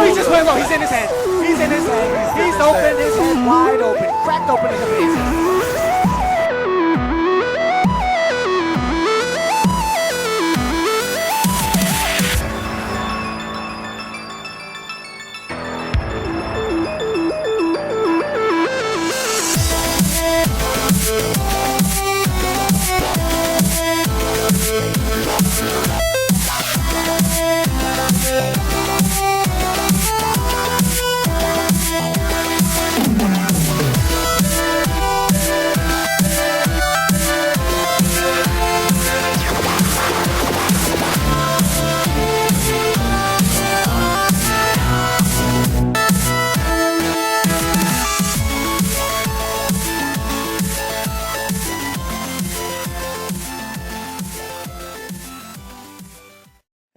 he just went low. He's in his head. He's in his head. He's open. His head wide open. Cracked open in the face.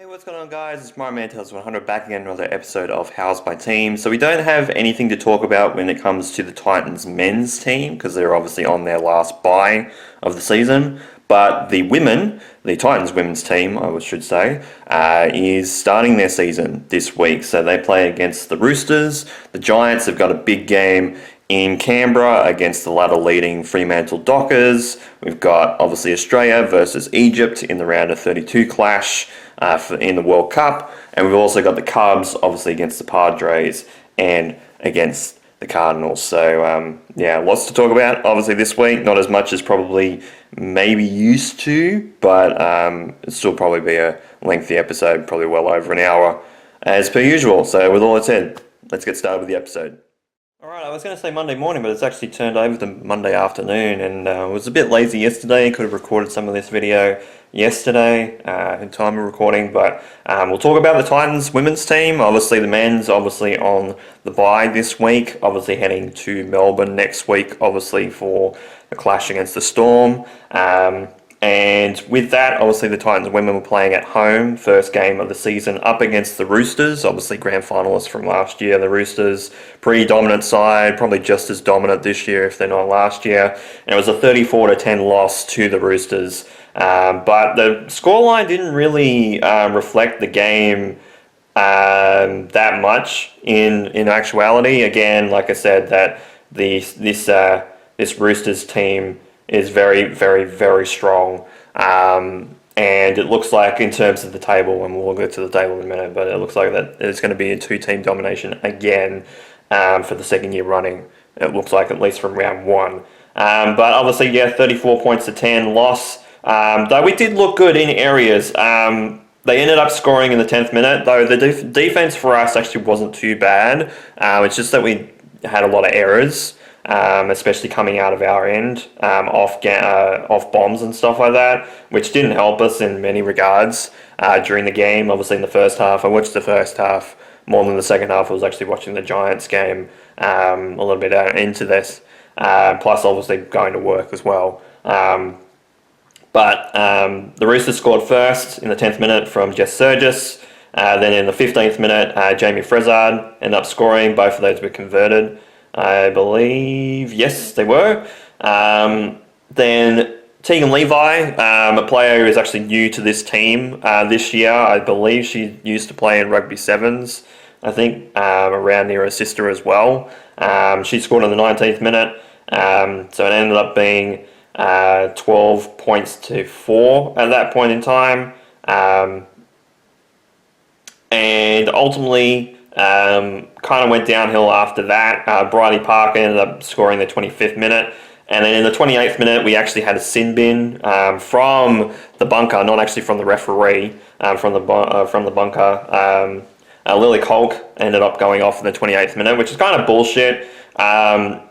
What's going on, guys? It's my man Tells 100 back again, another episode of House by Team. So we don't have anything to talk about when it comes to the Titans men's team because they're obviously on their last bye of the season. But the Titans women's team, I should say, is starting their season this week. So they play against the Roosters. The Giants have got a big game in Canberra against the ladder leading Fremantle Dockers. We've got obviously Australia versus Egypt in the round of 32 clash in the World Cup, and we've also got the Cubs obviously against the Padres and against the Cardinals. So lots to talk about obviously this week, not as much as probably maybe used to, but it'll still probably be a lengthy episode, probably well over an hour as per usual. So with all that said, let's get started with the episode. Alright, I was going to say Monday morning, but it's actually turned over to Monday afternoon, and I was a bit lazy yesterday. Could have recorded some of this video yesterday in time of recording, but we'll talk about the Titans women's team. Obviously the men's obviously on the bye this week, obviously heading to Melbourne next week, obviously for the clash against the Storm. And with that, obviously the Titans women were playing at home, first game of the season up against the Roosters, obviously grand finalists from last year. The Roosters, pretty dominant side, probably just as dominant this year if they're not last year. And it was a 34-10 loss to the Roosters. But the scoreline didn't really reflect the game that much in actuality. Again, like I said, that this Roosters team is very, very, very strong. And it looks like in terms of the table, and we'll get to the table in a minute, but it looks like that it's going to be a two-team domination again for the second year running. It looks like, at least from round one. But obviously, 34 points to 10 loss. Though we did look good in areas. They ended up scoring in the 10th minute, though the defense for us actually wasn't too bad. It's just that we had a lot of errors. Especially coming out of our end, off bombs and stuff like that, which didn't help us in many regards during the game. Obviously in the first half, I watched the first half more than the second half. I was actually watching the Giants game a little bit into this, plus obviously going to work as well. But the Roosters scored first in the 10th minute from Jess Surgis. Then in the 15th minute, Jamie Frezard ended up scoring. Both of those were converted, I believe. Yes, they were. Then Tegan Levi, a player who is actually new to this team this year. I believe she used to play in Rugby Sevens, I think, around near her sister as well. She scored in the 19th minute. So it ended up being 12 points to 4 at that point in time. And ultimately, kind of went downhill after that. Bridie Parker ended up scoring the 25th minute. And then in the 28th minute, we actually had a sin bin from the bunker, not actually from the referee, from the bunker. Lily Kolk ended up going off in the 28th minute, which is kind of bullshit.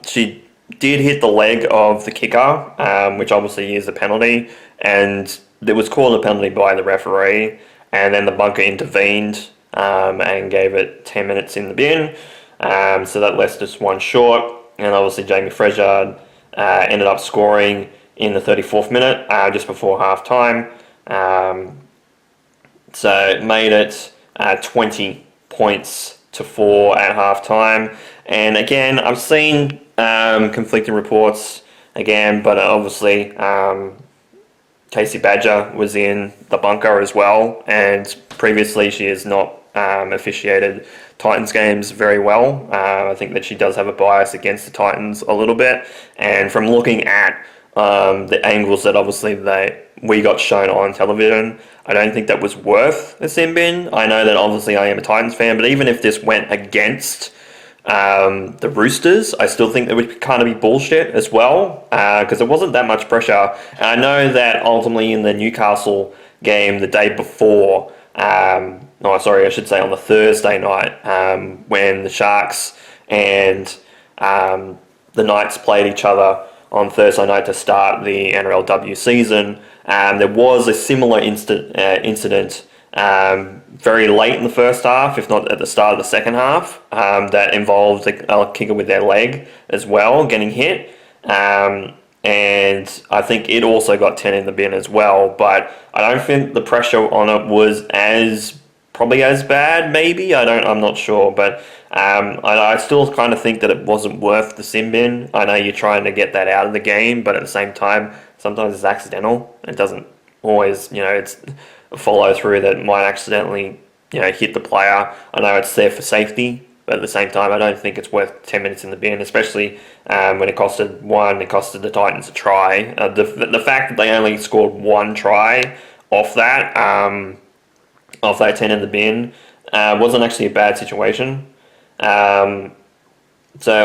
She did hit the leg of the kicker, which obviously is a penalty, and it was called a penalty by the referee. And then the bunker intervened and gave it 10 minutes in the bin. So that left us one short. And obviously Jamie Frezard ended up scoring in the 34th minute, just before half time. So it made it 20 points to 4 at half time. And again, I've seen conflicting reports again, but obviously Casey Badger was in the bunker as well, and previously she has not officiated Titans games very well. I think that she does have a bias against the Titans a little bit, and from looking at the angles that obviously we got shown on television, I don't think that was worth a sin bin. I know that obviously I am a Titans fan, but even if this went against the Roosters, I still think that would kind of be bullshit as well, because there wasn't that much pressure. And I know that ultimately in the Newcastle game the day before, I should say on the Thursday night, when the Sharks and the Knights played each other on Thursday night to start the NRLW season, there was a similar incident very late in the first half, if not at the start of the second half, that involved a kicker with their leg as well getting hit. And I think it also got 10 in the bin as well, but I don't think the pressure on it was probably as bad, maybe. I'm not sure, but I still kind of think that it wasn't worth the sin bin. I know you're trying to get that out of the game, but at the same time, sometimes it's accidental. It doesn't always, it's a follow through that might accidentally, hit the player. I know it's there for safety, but at the same time, I don't think it's worth 10 minutes in the bin, especially when it costed the Titans a try. The fact that they only scored one try off that 10 in the bin, wasn't actually a bad situation. So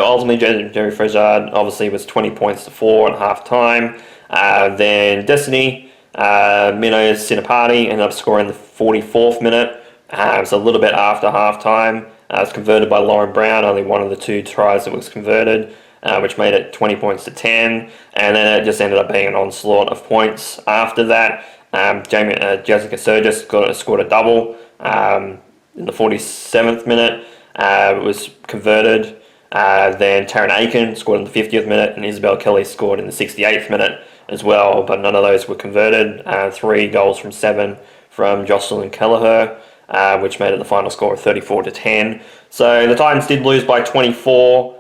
ultimately, Jerry Fraser obviously was 20 points to 4 at half time. Then Destiny Mino Sinapati ended up scoring the 44th minute. It was a little bit after half time. It was converted by Lauren Brown, only one of the two tries that was converted, which made it 20 points to 10. And then it just ended up being an onslaught of points after that. Jessica Sturgis scored a double in the 47th minute. It was converted. Then Taryn Aiken scored in the 50th minute, and Isabel Kelly scored in the 68th minute as well, but none of those were converted. 3 goals from 7 from Jocelyn Kelleher, which made it the final score of 34 to 10. So the Titans did lose by 24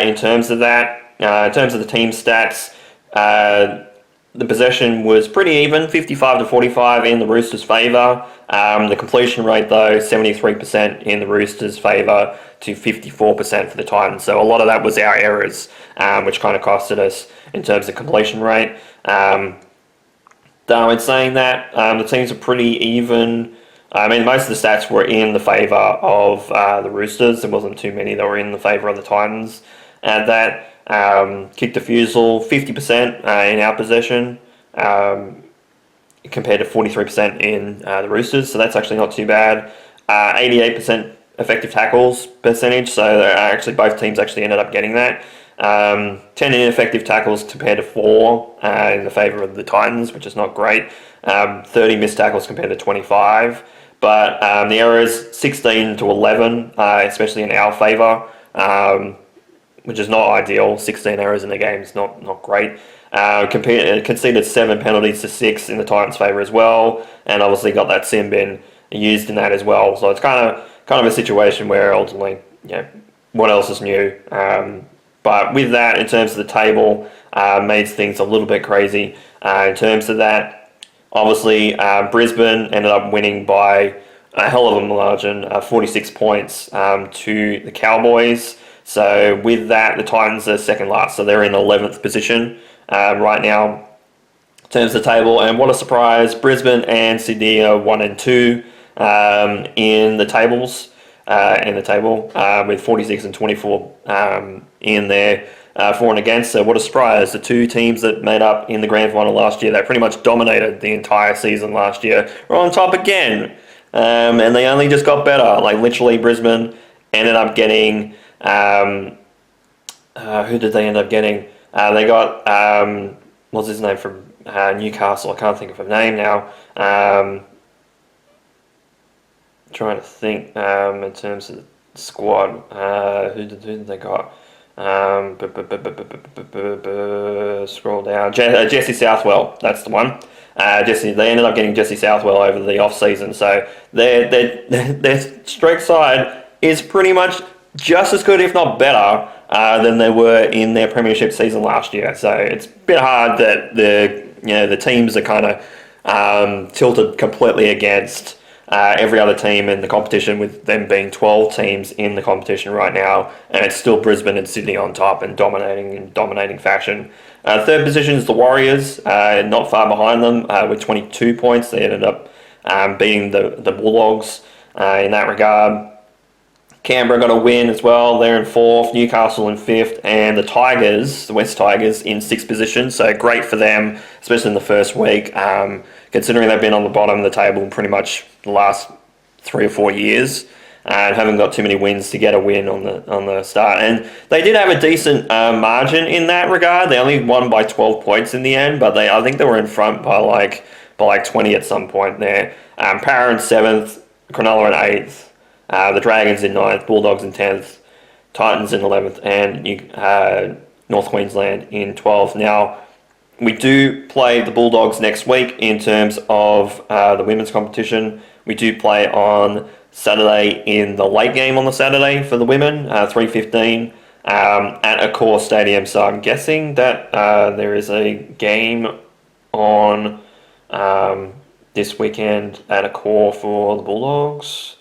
in terms of that. In terms of the team stats, the possession was pretty even, 55 to 45 in the Roosters' favour. The completion rate, though, 73% in the Roosters' favour to 54% for the Titans. So a lot of that was our errors, which kind of costed us in terms of completion rate. Though in saying that, the teams are pretty even. I mean, most of the stats were in the favour of the Roosters. There wasn't too many that were in the favour of the Titans. And that kick defusal, 50% in our possession, compared to 43% in the Roosters. So that's actually not too bad. 88% effective tackles percentage. So actually both teams actually ended up getting that. 10 ineffective tackles compared to 4 in the favour of the Titans, which is not great. 30 missed tackles compared to 25. But the errors, 16 to 11, especially in our favour, which is not ideal. 16 errors in the game is not great. Conceded 7 penalties to 6 in the Titans' favour as well, and obviously got that sin bin used in that as well. So it's kind of a situation where ultimately, what else is new? But with that, in terms of the table, made things a little bit crazy. In terms of that, obviously, Brisbane ended up winning by a hell of a margin, 46 points to the Cowboys. So with that, the Titans are second last, so they're in 11th position right now in terms of the table. And what a surprise, Brisbane and Sydney are 1 and 2 in the tables. With 46 and 24 in there for and against. So what a surprise. The two teams that made up in the grand final last year, that pretty much dominated the entire season last year, are on top again. And they only just got better. Like literally Brisbane ended up getting... who did they end up getting? They got... what's his name from Newcastle? I can't think of her name now. Trying to think in terms of the squad. Who did they got? Scroll down. Jesse Southwell, that's the one. They ended up getting Jesse Southwell over the off season, so their strike side is pretty much just as good, if not better, than they were in their premiership season last year. So it's a bit hard that the teams are kind of tilted completely against every other team in the competition, with them being 12 teams in the competition right now, and it's still Brisbane and Sydney on top and dominating in dominating fashion. Third position is the Warriors, not far behind them with 22 points. They ended up beating the Bulldogs in that regard. Canberra got a win as well. They're in fourth, Newcastle in fifth, and the Tigers, the West Tigers, in sixth position. So great for them, especially in the first week, considering they've been on the bottom of the table pretty much the last 3 or 4 years and haven't got too many wins to get a win on the start. And they did have a decent margin in that regard. They only won by 12 points in the end, but I think they were in front by like 20 at some point there. Para in seventh, Cronulla in eighth. The Dragons in 9th, Bulldogs in 10th, Titans in 11th, and North Queensland in 12th. Now, we do play the Bulldogs next week in terms of the women's competition. We do play on Saturday in the late game on the Saturday for the women, 3:15, at Accor Stadium. So I'm guessing that there is a game on this weekend at Accor for the Bulldogs.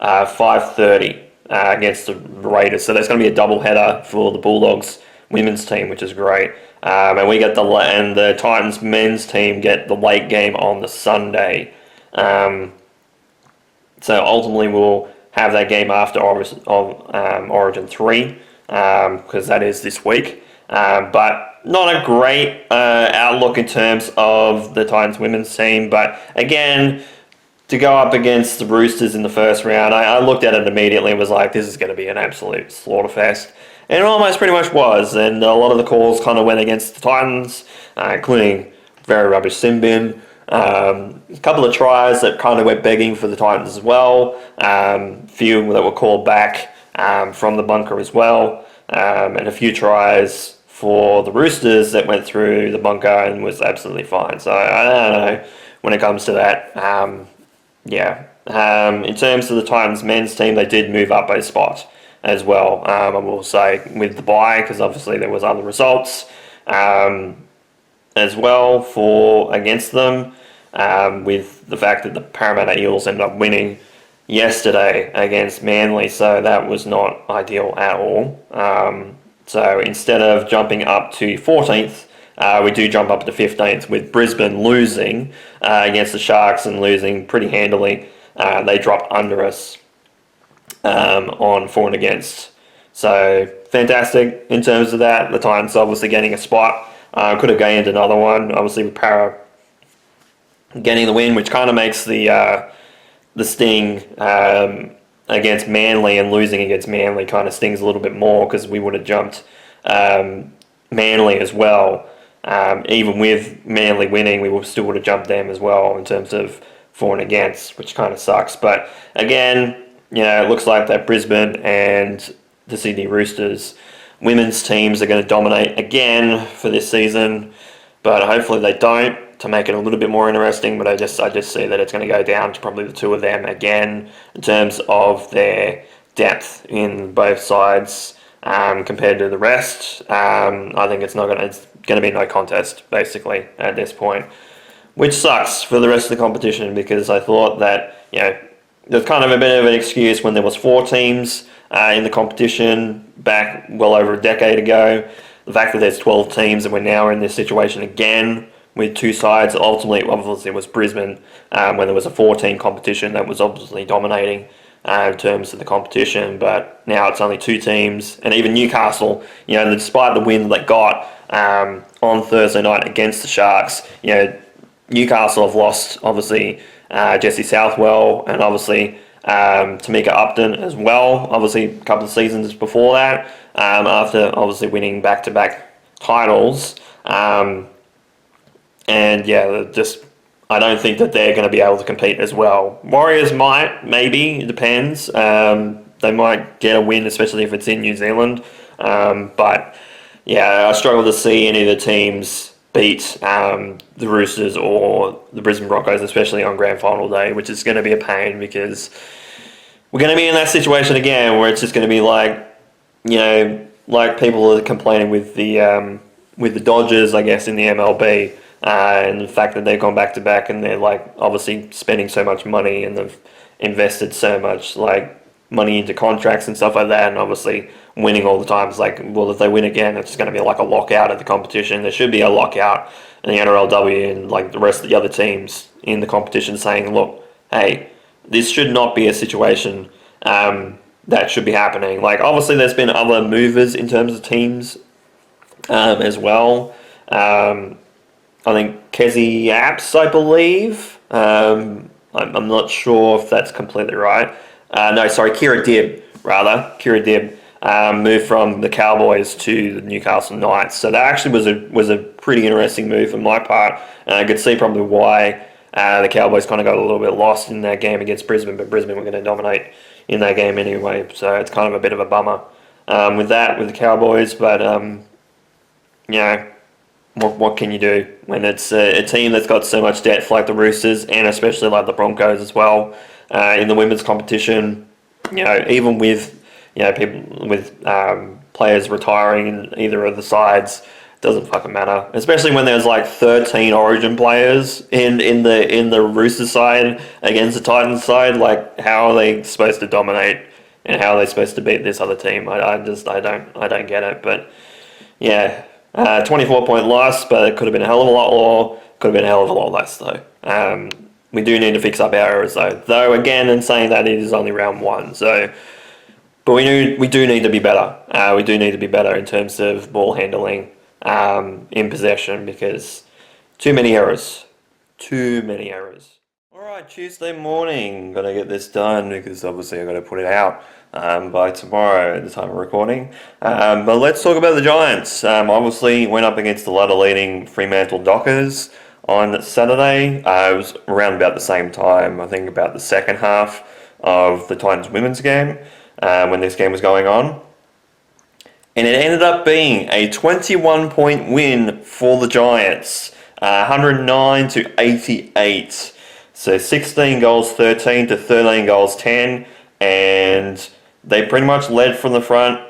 5:30 against the Raiders. So there's going to be a double header for the Bulldogs women's team, which is great. And we get the Titans men's team get the late game on the Sunday. So ultimately we'll have that game after Origin 3 because that is this week. But not a great outlook in terms of the Titans women's team. But again, to go up against the Roosters in the first round, I looked at it immediately and was like, this is going to be an absolute slaughterfest. And it almost pretty much was. And a lot of the calls kind of went against the Titans, including very rubbish sin bin. A couple of tries that kind of went begging for the Titans as well. Few that were called back from the bunker as well. And a few tries for the Roosters that went through the bunker and was absolutely fine. So I don't know when it comes to that. In terms of the Titans men's team, they did move up a spot as well. I will say with the bye, because obviously there was other results as well for against them. With the fact that the Parramatta Eels ended up winning yesterday against Manly, so that was not ideal at all. So instead of jumping up to 14th, we do jump up to 15th with Brisbane losing against the Sharks and losing pretty handily. They drop under us on for and against. So fantastic in terms of that. The Titans obviously getting a spot. Could have gained another one. Obviously with Para getting the win, which kind of makes the sting against Manly and losing against Manly kind of stings a little bit more because we would have jumped Manly as well. Even with Manly winning, we still would have jumped them as well in terms of for and against, which kind of sucks. But again, it looks like that Brisbane and the Sydney Roosters women's teams are going to dominate again for this season. But hopefully they don't, to make it a little bit more interesting. But I just see that it's going to go down to probably the two of them again in terms of their depth in both sides compared to the rest. I think it's going to be no contest basically at this point, which sucks for the rest of the competition because I thought that there's kind of a bit of an excuse when there was 4 teams in the competition back well over a decade ago. The fact that there's 12 teams and we're now in this situation again with 2 sides, ultimately obviously it was Brisbane when there was a 4-team competition that was obviously dominating in terms of the competition, but now it's only 2 teams, and even Newcastle, despite the win they got on Thursday night against the Sharks, Newcastle have lost obviously Jesse Southwell and obviously Tamika Upton as well, obviously a couple of seasons before that, after obviously winning back-to-back titles. I don't think that they're going to be able to compete as well. Warriors might, maybe, it depends. They might get a win, especially if it's in New Zealand. But I struggle to see any of the teams beat the Roosters or the Brisbane Broncos, especially on Grand Final day, which is going to be a pain because we're going to be in that situation again where it's just going to be like people are complaining with the Dodgers, I guess, in the MLB. and the fact that they've gone back to back and they're like obviously spending so much money and they've invested so much like money into contracts and stuff like that, and obviously winning all the time is like, well, if they win again, it's going to be like a lockout of the competition. There should be a lockout in the NRLW and like the rest of the other teams in the competition saying, look, hey, this should not be a situation that should be happening. Like obviously there's been other movers in terms of teams as well. I think Kezi Apps, I believe. I'm not sure if that's completely right. Kira Dibb, rather. Kira Dibb moved from the Cowboys to the Newcastle Knights. So that actually was a pretty interesting move on my part. And I could see probably why the Cowboys kind of got a little bit lost in that game against Brisbane, but Brisbane were going to dominate in that game anyway. So it's kind of a bit of a bummer with the Cowboys. But, what can you do when it's a team that's got so much depth like the Roosters and especially like the Broncos as well in the women's competition? Even with people with players retiring in either of the sides, doesn't fucking matter. Especially when there's like 13 Origin players in the Roosters side against the Titans side. Like, how are they supposed to dominate and how are they supposed to beat this other team? I don't get it. But yeah. 24-point loss, but it could have been a hell of a lot more. Could have been a hell of a lot less, though. We do need to fix up our errors, though. Though, again, in saying that, it is only round one. So, but we do need to be better. We do need to be better in terms of ball handling in possession because too many errors. Too many errors. Alright, Tuesday morning. Got to get this done because obviously I've got to put it out by tomorrow at the time of recording. But let's talk about the Giants. Obviously went up against the ladder leading Fremantle Dockers on Saturday. It was around about the same time, I think about the second half of the Titans women's game when this game was going on. And it ended up being a 21-point win for the Giants, 109-88. So 16 goals 13 to 13 goals 10, and they pretty much led from the front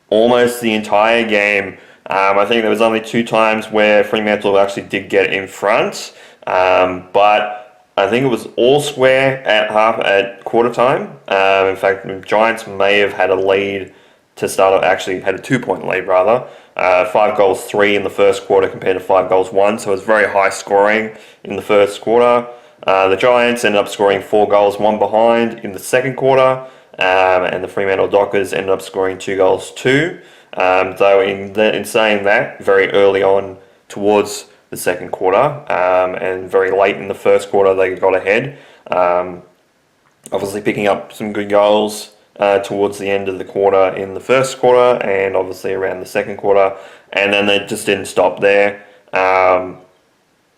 almost the entire game. I think there was only 2 times where Fremantle actually did get in front, but I think it was all square at quarter time. In fact, the Giants may have had a lead to start off, actually had a 2-point lead rather. 5 goals 3 in the first quarter compared to 5 goals 1, so it was very high scoring in the first quarter. The Giants ended up scoring 4 goals, 1 behind in the second quarter, and the Fremantle Dockers ended up scoring 2 goals 2. Though in saying that, very early on towards the second quarter, and very late in the first quarter they got ahead. Obviously picking up some good goals towards the end of the quarter in the first quarter, and obviously around the second quarter, and then they just didn't stop there.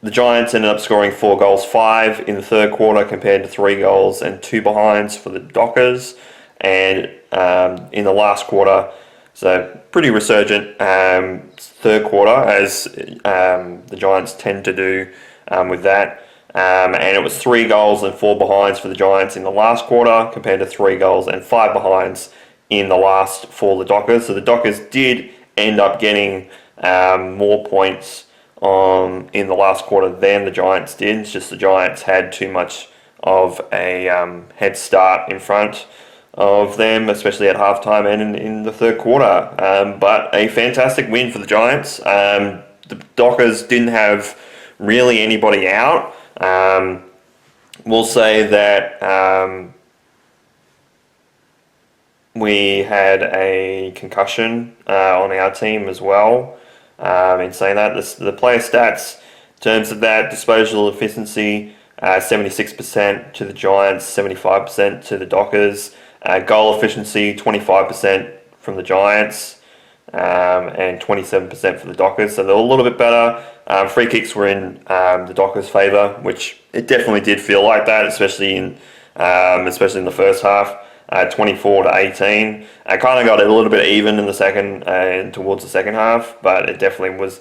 The Giants ended up scoring 4 goals 5 in the third quarter compared to 3 goals and 2 behinds for the Dockers. And in the last quarter, so pretty resurgent third quarter as the Giants tend to do with that. And it was 3 goals and 4 behinds for the Giants in the last quarter compared to 3 goals and 5 behinds in the last for the Dockers. So the Dockers did end up getting more points in the last quarter than the Giants did. It's just the Giants had too much of a head start in front of them, especially at halftime and in the third quarter. But a fantastic win for the Giants. The Dockers didn't have really anybody out. We'll say that we had a concussion on our team as well. In saying that, the player stats, in terms of that, disposal efficiency, 76% to the Giants, 75% to the Dockers. Goal efficiency, 25% from the Giants, and 27% for the Dockers. So they're a little bit better. Free kicks were in the Dockers' favour, which it definitely did feel like that, especially in the first half. 24-18. I kind of got it a little bit even in the second and towards the second half, but it definitely was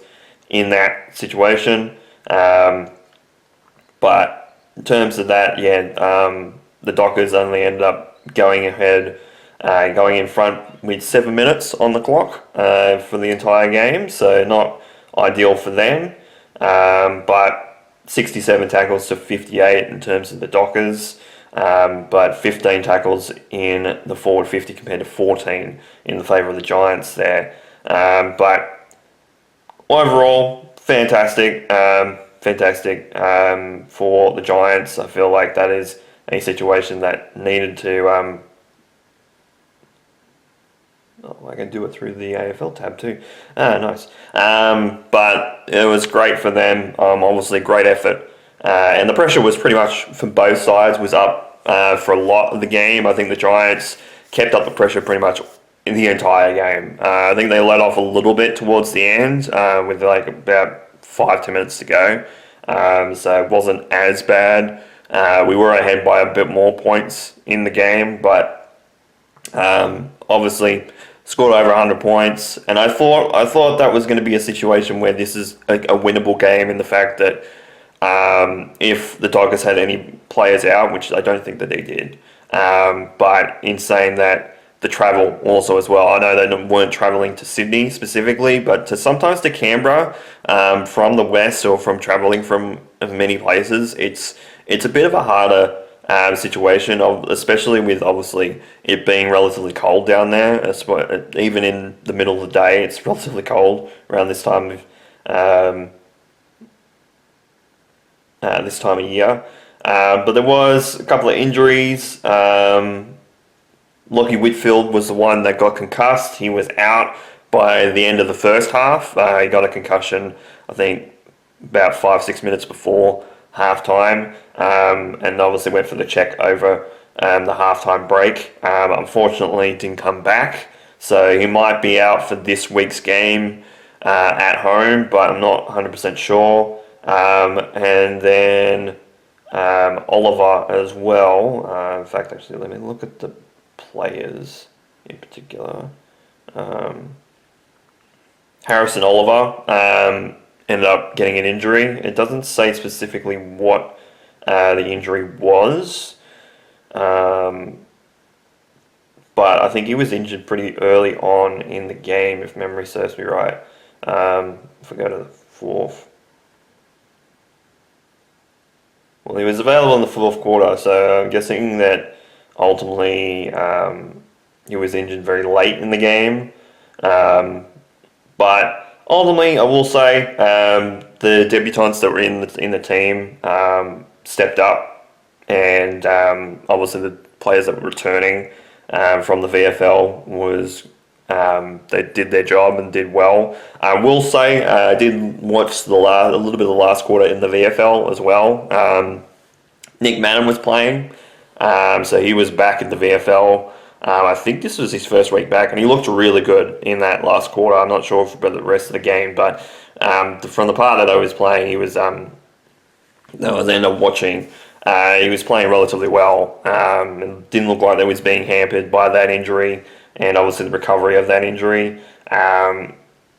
in that situation. But in terms of that, the Dockers only ended up going ahead, going in front with 7 minutes on the clock for the entire game, so not ideal for them. but 67 tackles to 58 in terms of the Dockers, but 15 tackles in the forward 50 compared to 14 in the favour of the Giants there. But overall, fantastic for the Giants. I feel like that is a situation that needed to. I can do it through the AFL tab too. Nice. But it was great for them. Obviously, great effort. And the pressure was pretty much from both sides was up for a lot of the game. I think the Giants kept up the pressure pretty much in the entire game. I think they let off a little bit towards the end with like about 5-10 minutes to go. So it wasn't as bad. We were ahead by a bit more points in the game, but obviously scored over 100 points, and I thought that was going to be a situation where this is a winnable game in the fact that if the Dockers had any players out, which I don't think that they did, but in saying that the travel also as well, I know they weren't travelling to Sydney specifically, but sometimes to Canberra from the west or from travelling from many places, it's a bit of a harder situation, especially with obviously it being relatively cold down there. Even in the middle of the day, it's relatively cold around this time of year. But there was a couple of injuries. Lockie Whitfield was the one that got concussed. He was out by the end of the first half. He got a concussion, I think, about 5-6 minutes before halftime, and obviously went for the check over the halftime break. Unfortunately, didn't come back, so he might be out for this week's game at home, but I'm not 100% sure. And then Oliver as well. In fact, actually, let me look at the players in particular. Harrison Oliver ended up getting an injury. It doesn't say specifically what the injury was, but I think he was injured pretty early on in the game, if memory serves me right. If we go to the fourth. Well, he was available in the fourth quarter, so I'm guessing that ultimately he was injured very late in the game. But ultimately, I will say the debutants that were in the team stepped up, and obviously the players that were returning from the VFL was they did their job and did well. I will say I did watch a little bit of the last quarter in the VFL as well. Nick Madden was playing, so he was back in the VFL. I think this was his first week back, and he looked really good in that last quarter. I'm not sure about the rest of the game, but from the part that I was playing, he was that I was end up watching. He was playing relatively well, and didn't look like they was being hampered by that injury, and obviously the recovery of that injury. And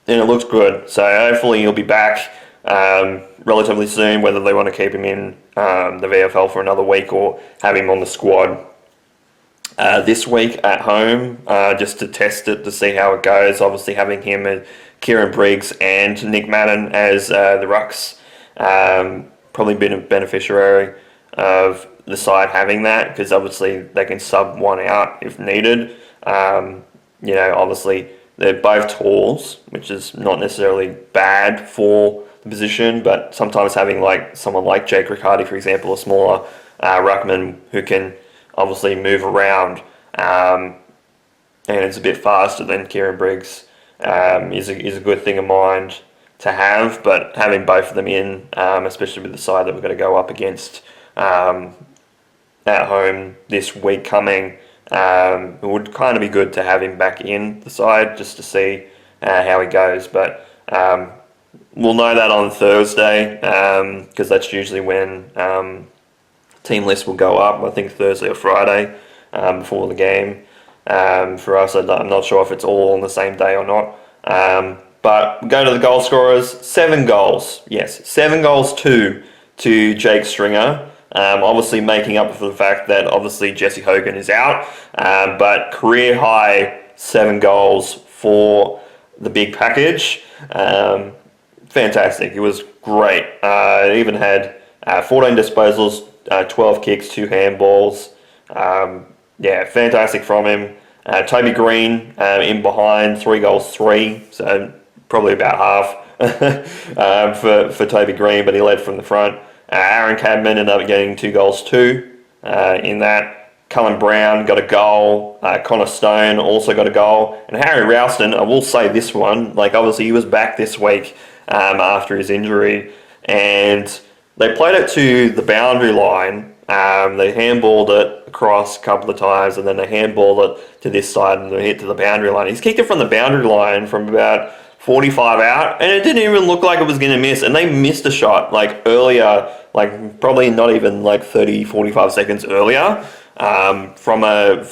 it looks good, so hopefully he'll be back relatively soon. Whether they want to keep him in the VFL for another week or have him on the squad this week at home, just to test it, to see how it goes. Obviously having him and Kieran Briggs and Nick Madden as the rucks, probably been a beneficiary of the side having that, because obviously they can sub one out if needed. Obviously they're both talls, which is not necessarily bad for the position, but sometimes having like someone like Jake Riccardi, for example, a smaller ruckman who can obviously move around, and it's a bit faster than Kieran Briggs, is a good thing of mind to have. But having both of them in, especially with the side that we're going to go up against at home this week coming, it would kind of be good to have him back in the side just to see how he goes. But we'll know that on Thursday, because that's usually when team list will go up. I think Thursday or Friday before the game. For us, I'm not sure if it's all on the same day or not. But we go to the goal scorers. 7 goals. Yes, 7 goals to Jake Stringer. Obviously making up for the fact that obviously Jesse Hogan is out. But career high 7 goals for the big package. Fantastic. It was great. Even had 14 disposals, 12 kicks, 2 handballs. Fantastic from him. Toby Green in behind, 3 goals, 3. So probably about half for Toby Green, but he led from the front. Aaron Cadman ended up getting 2 goals, 2 in that. Cullen Brown got a goal. Connor Stone also got a goal. And Harry Ralston, I will say this one, obviously he was back this week after his injury. And they played it to the boundary line. They handballed it across a couple of times, and then they handballed it to this side and they hit to the boundary line. He's kicked it from the boundary line from about 45 out, and it didn't even look like it was going to miss. And they missed a shot earlier, probably not even 30, 45 seconds earlier. From an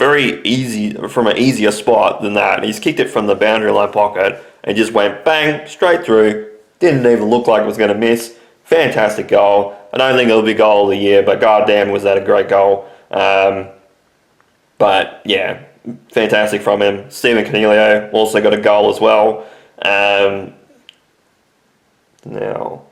easier spot than that. He's kicked it from the boundary line pocket and just went bang, straight through. Didn't even look like it was going to miss. Fantastic goal. I don't think it'll be goal of the year, but goddamn was that a great goal. But yeah, fantastic from him. Stephen Cornelio also got a goal as well. Now...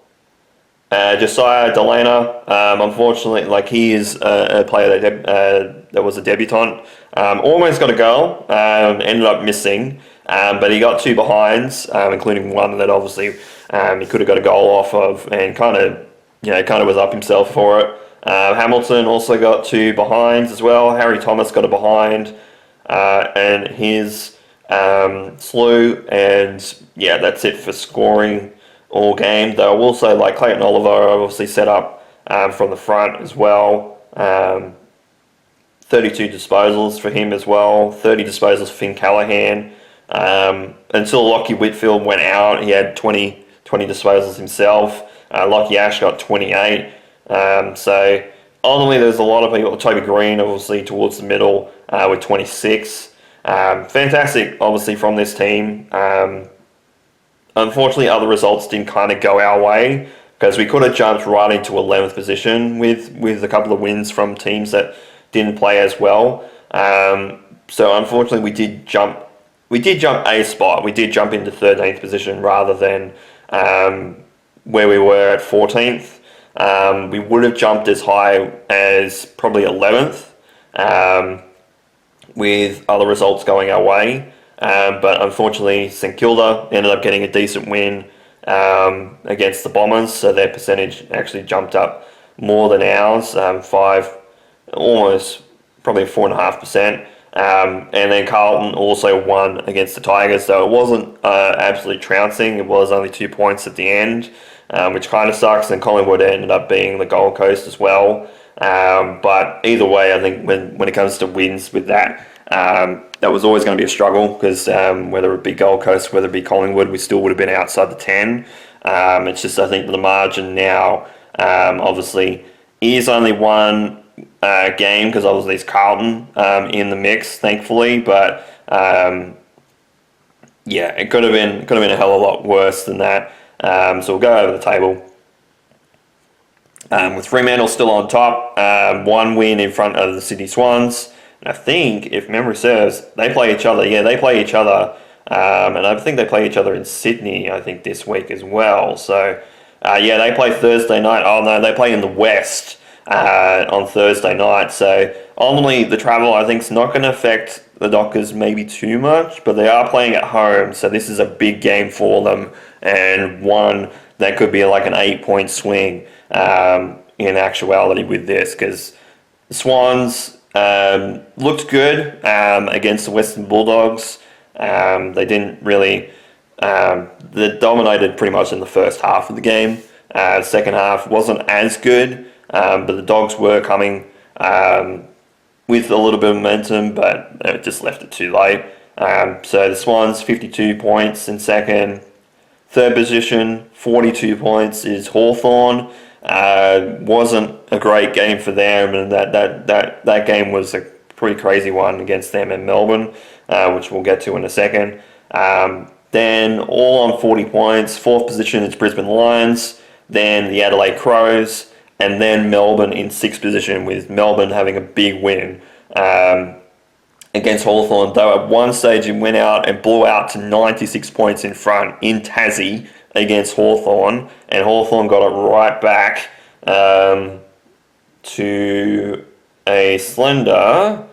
Josiah Delana, unfortunately, he is a player that was a debutant. Almost got a goal, ended up missing, but he got 2 behinds, including one that obviously he could have got a goal off of, and kind of was up himself for it. Hamilton also got 2 behinds as well. Harry Thomas got a behind, and his slew, and yeah, that's it for scoring all game. Though I will say, Clayton Oliver obviously set up from the front as well. 32 disposals for him as well. 30 disposals for Finn Callahan. Until Lockie Whitfield went out, he had 20 disposals himself. Lockie Ash got 28. So ultimately, there's a lot of people. Toby Green, obviously, towards the middle with 26. Fantastic, obviously, from this team. Unfortunately, other results didn't kind of go our way because we could have jumped right into 11th position with a couple of wins from teams that didn't play as well. So unfortunately, we did jump a spot. We did jump into 13th position rather than where we were at 14th. We would have jumped as high as probably 11th with other results going our way. But unfortunately, St Kilda ended up getting a decent win against the Bombers, so their percentage actually jumped up more than ours, almost probably 4.5%. And then Carlton also won against the Tigers, so it wasn't absolutely trouncing. It was only 2 points at the end, which kind of sucks. And Collingwood ended up being the Gold Coast as well. But either way, I think when it comes to wins with that, that was always going to be a struggle because whether it be Gold Coast, whether it be Collingwood, we still would have been outside the 10. It's just, I think, the margin now obviously is only one game because obviously it's Carlton in the mix, thankfully. But yeah, it could have been a hell of a lot worse than that. So we'll go over the table. With Fremantle still on top, 1 win in front of the Sydney Swans. And I think, if memory serves, they play each other. Yeah, they play each other. And I think they play each other in Sydney, I think, this week as well. So, yeah, they play Thursday night. Oh, no, they play in the West on Thursday night. So, ultimately, the travel, I think, is not going to affect the Dockers maybe too much. But they are playing at home, so this is a big game for them. And one that could be like an 8-point swing in actuality with this. Because the Swans looked good against the Western Bulldogs. They didn't really... they dominated pretty much in the first half of the game. Second half wasn't as good, but the Dogs were coming with a little bit of momentum, but they just left it too late. So the Swans, 52 points in second. Third position, 42 points is Hawthorn. Wasn't a great game for them, and that game was a pretty crazy one against them in Melbourne, which we'll get to in a second. Then all on 40 points. Fourth position is Brisbane Lions, then the Adelaide Crows, and then Melbourne in sixth position, with Melbourne having a big win against Hawthorn. Though at one stage it went out and blew out to 96 points in front in Tassie against Hawthorn, and Hawthorn got it right back to a slender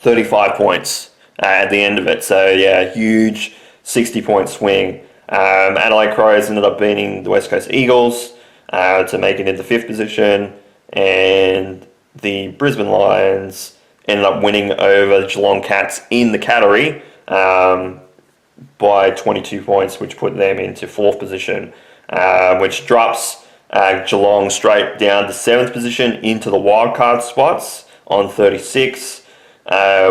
35 points at the end of it. So yeah, huge 60-point swing. Adelaide Crows ended up beating the West Coast Eagles to make it into 5th position, and the Brisbane Lions ended up winning over the Geelong Cats in the Cattery by 22 points, which put them into 4th position, which drops Geelong straight down to 7th position into the wildcard spots on 36,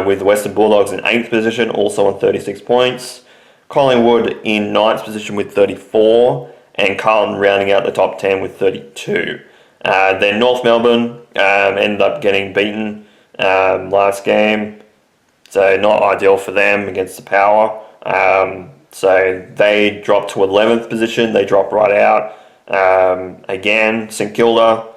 with the Western Bulldogs in 8th position, also on 36 points. Collingwood in 9th position with 34, and Carlton rounding out the top 10 with 32. Then North Melbourne ended up getting beaten last game, so not ideal for them against the Power. So they dropped to 11th position, they dropped right out. Again, St Kilda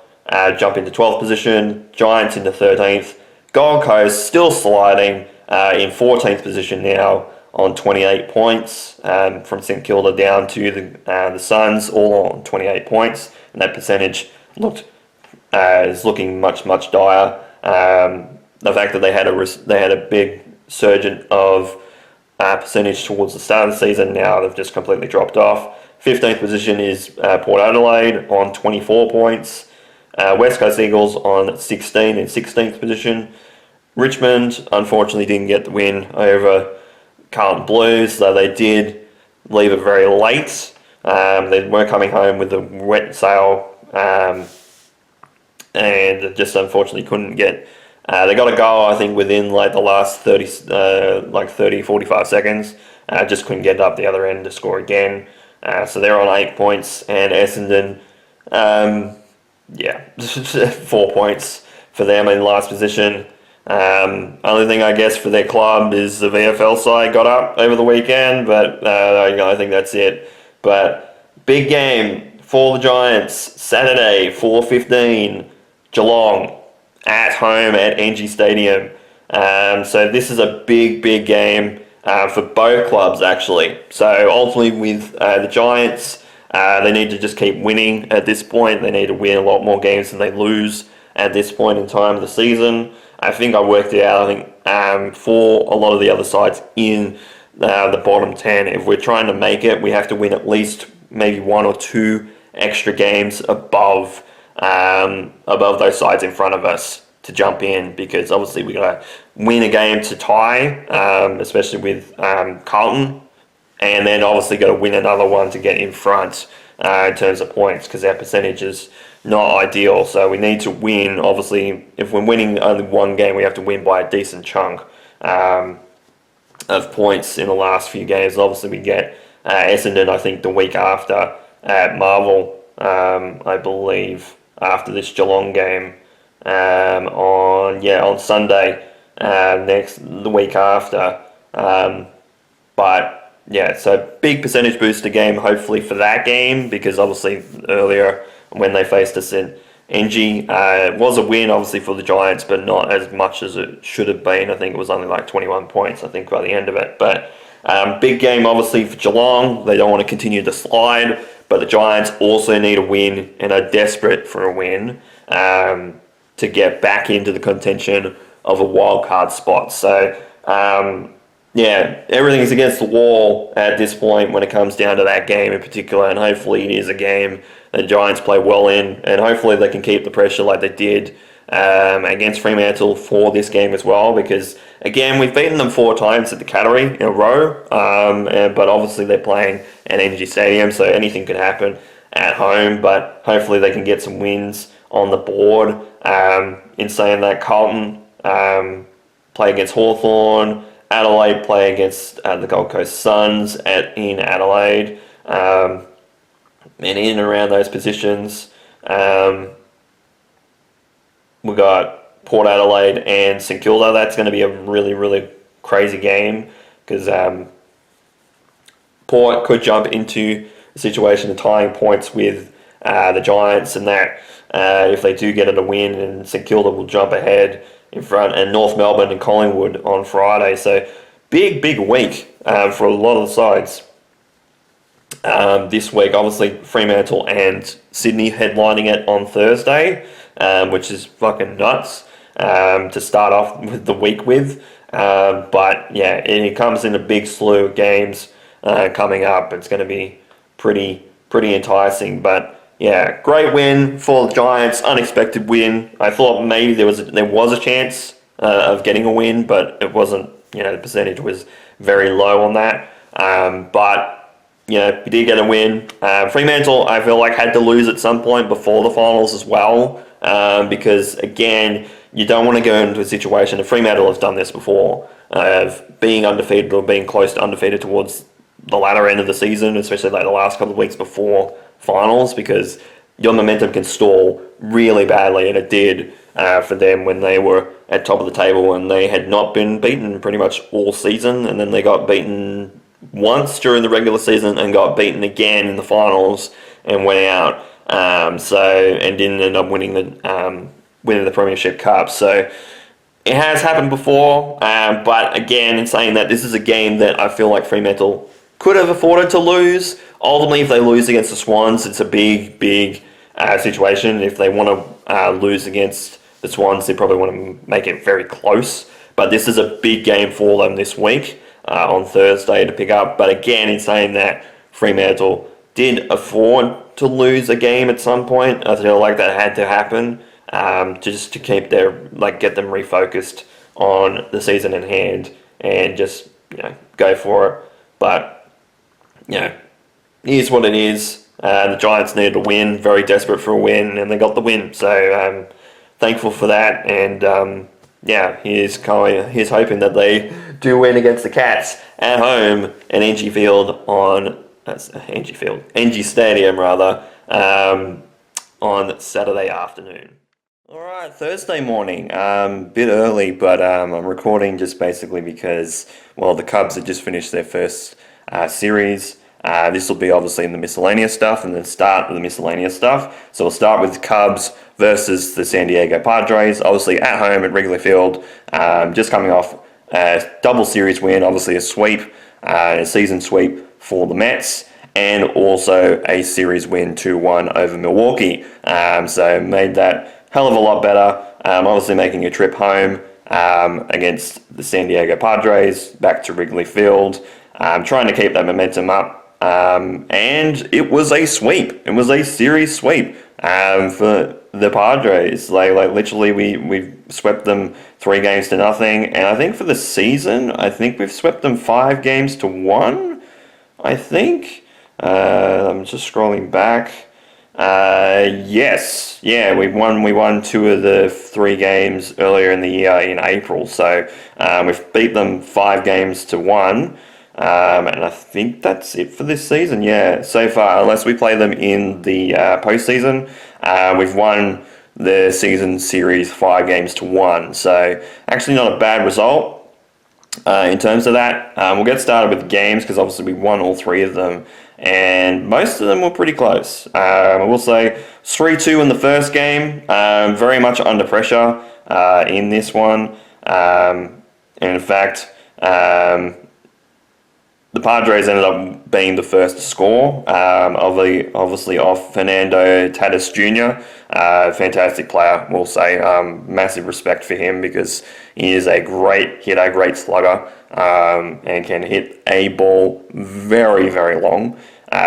jump into 12th position, Giants into 13th. Gold Coast still sliding in 14th position now on 28 points, from St Kilda down to the Suns, all on 28 points, and that percentage is looking much dire. The fact that they had a big surge of percentage towards the start of the season, now they've just completely dropped off. 15th position is Port Adelaide on 24 points. West Coast Eagles on 16 and 16th position. Richmond unfortunately didn't get the win over Carlton Blues, though they did leave it very late. They were coming home with a wet sail, and just unfortunately couldn't get. They got a goal, I think, within the last 30, 45 seconds. Just couldn't get up the other end to score again. So they're on 8 points, and Essendon, 4 points for them in last position. Only thing I guess for their club is the VFL side got up over the weekend, but I think that's it. But big game for the Giants, Saturday, 4:15, Geelong at home at NG Stadium. So this is a big game for both clubs, actually. So ultimately with the Giants, they need to just keep winning at this point. They need to win a lot more games than they lose at this point in time of the season. I think I worked it out. I think for a lot of the other sides in the bottom 10, if we're trying to make it, we have to win at least maybe 1 or 2 extra games above those sides in front of us to jump in, because obviously we got to win a game to tie, especially with Carlton, and then obviously got to win another one to get in front in terms of points, because our percentage is not ideal. So we need to win. Obviously, if we're winning only one game, we have to win by a decent chunk of points in the last few games. Obviously, we get Essendon, I think, the week after at Marvel, I believe, after this Geelong game on Sunday the week after. But yeah, so big percentage booster game hopefully for that game, because obviously earlier when they faced us in NG, it was a win obviously for the Giants, but not as much as it should have been. I think it was only 21 points, I think, by the end of it. But big game obviously for Geelong. They don't want to continue to slide, but the Giants also need a win and are desperate for a win to get back into the contention of a wild card spot. So everything's against the wall at this point when it comes down to that game in particular, and hopefully it is a game the Giants play well in, and hopefully they can keep the pressure like they did against Fremantle for this game as well, because again, we've beaten them 4 times at the Cattery in a row, but obviously they're playing at NG Stadium, so anything could happen at home, but hopefully they can get some wins on the board. In saying that, Carlton play against Hawthorn, Adelaide play against the Gold Coast Suns in Adelaide, and in and around those positions, we got Port Adelaide and St Kilda. That's going to be a really crazy game, because Port could jump into a situation of tying points with the Giants, and that if they do get it a win, and St Kilda will jump ahead in front, and North Melbourne and Collingwood on Friday. So big week for a lot of the sides. this week. Obviously, Fremantle and Sydney headlining it on Thursday, which is fucking nuts to start off with the week with. But yeah, it comes in a big slew of games coming up. It's going to be pretty enticing. But yeah, great win for the Giants. Unexpected win. I thought maybe there was a chance of getting a win, but it wasn't. The percentage was very low on that. But we did get a win. Fremantle, I feel like, had to lose at some point before the finals as well, because again, you don't want to go into a situation, and Fremantle has done this before, of being undefeated or being close to undefeated towards the latter end of the season, especially like the last couple of weeks before finals, because your momentum can stall really badly, and it did for them when they were at top of the table and they had not been beaten pretty much all season, and then they got beaten once during the regular season and got beaten again in the finals and went out. And didn't end up winning the Premiership Cup. So it has happened before, but again, in saying that, this is a game that I feel like Fremantle could have afforded to lose. Ultimately, if they lose against the Swans, it's a big situation. If they want to lose against the Swans, they probably want to make it very close. But this is a big game for them this week on Thursday to pick up. But again, in saying that, Fremantle did afford to lose a game at some point. I feel like that had to happen just to keep get them refocused on the season in hand and just go for it. But here's what it is. The Giants needed a win, very desperate for a win, and they got the win. So thankful for that, and here's hoping that they do win against the Cats at home at NG Stadium on Saturday afternoon. Alright, Thursday morning, bit early, but I'm recording just basically because, the Cubs had just finished their first series. This will be obviously in the miscellaneous stuff, and then start with the miscellaneous stuff. So we'll start with the Cubs versus the San Diego Padres, obviously at home at Wrigley Field, just coming off a double series win, obviously a sweep, a season sweep for the Mets, and also a series win 2-1 over Milwaukee. So made that hell of a lot better. Obviously making a trip home against the San Diego Padres, back to Wrigley Field, trying to keep that momentum up. And it was a sweep. It was a series sweep for the Padres. Literally, we swept them 3-0, and I think for the season, I think we've swept them 5-1. I think. I'm just scrolling back. Yes, yeah, we won 2 of the 3 games earlier in the year in April. So we've beat them 5-1. And I think that's it for this season, so far, unless we play them in the postseason. We've won the season series 5-1, so actually not a bad result in terms of that. We'll get started with the games, because obviously we won all 3 of them, and most of them were pretty close. I will say 3-2 in the first game, very much under pressure in this one, and in fact, the Padres ended up being the first to score, obviously off Fernando Tatis Jr., fantastic player, we'll say. Massive respect for him, because he is a great hitter, great slugger, and can hit a ball very, very long.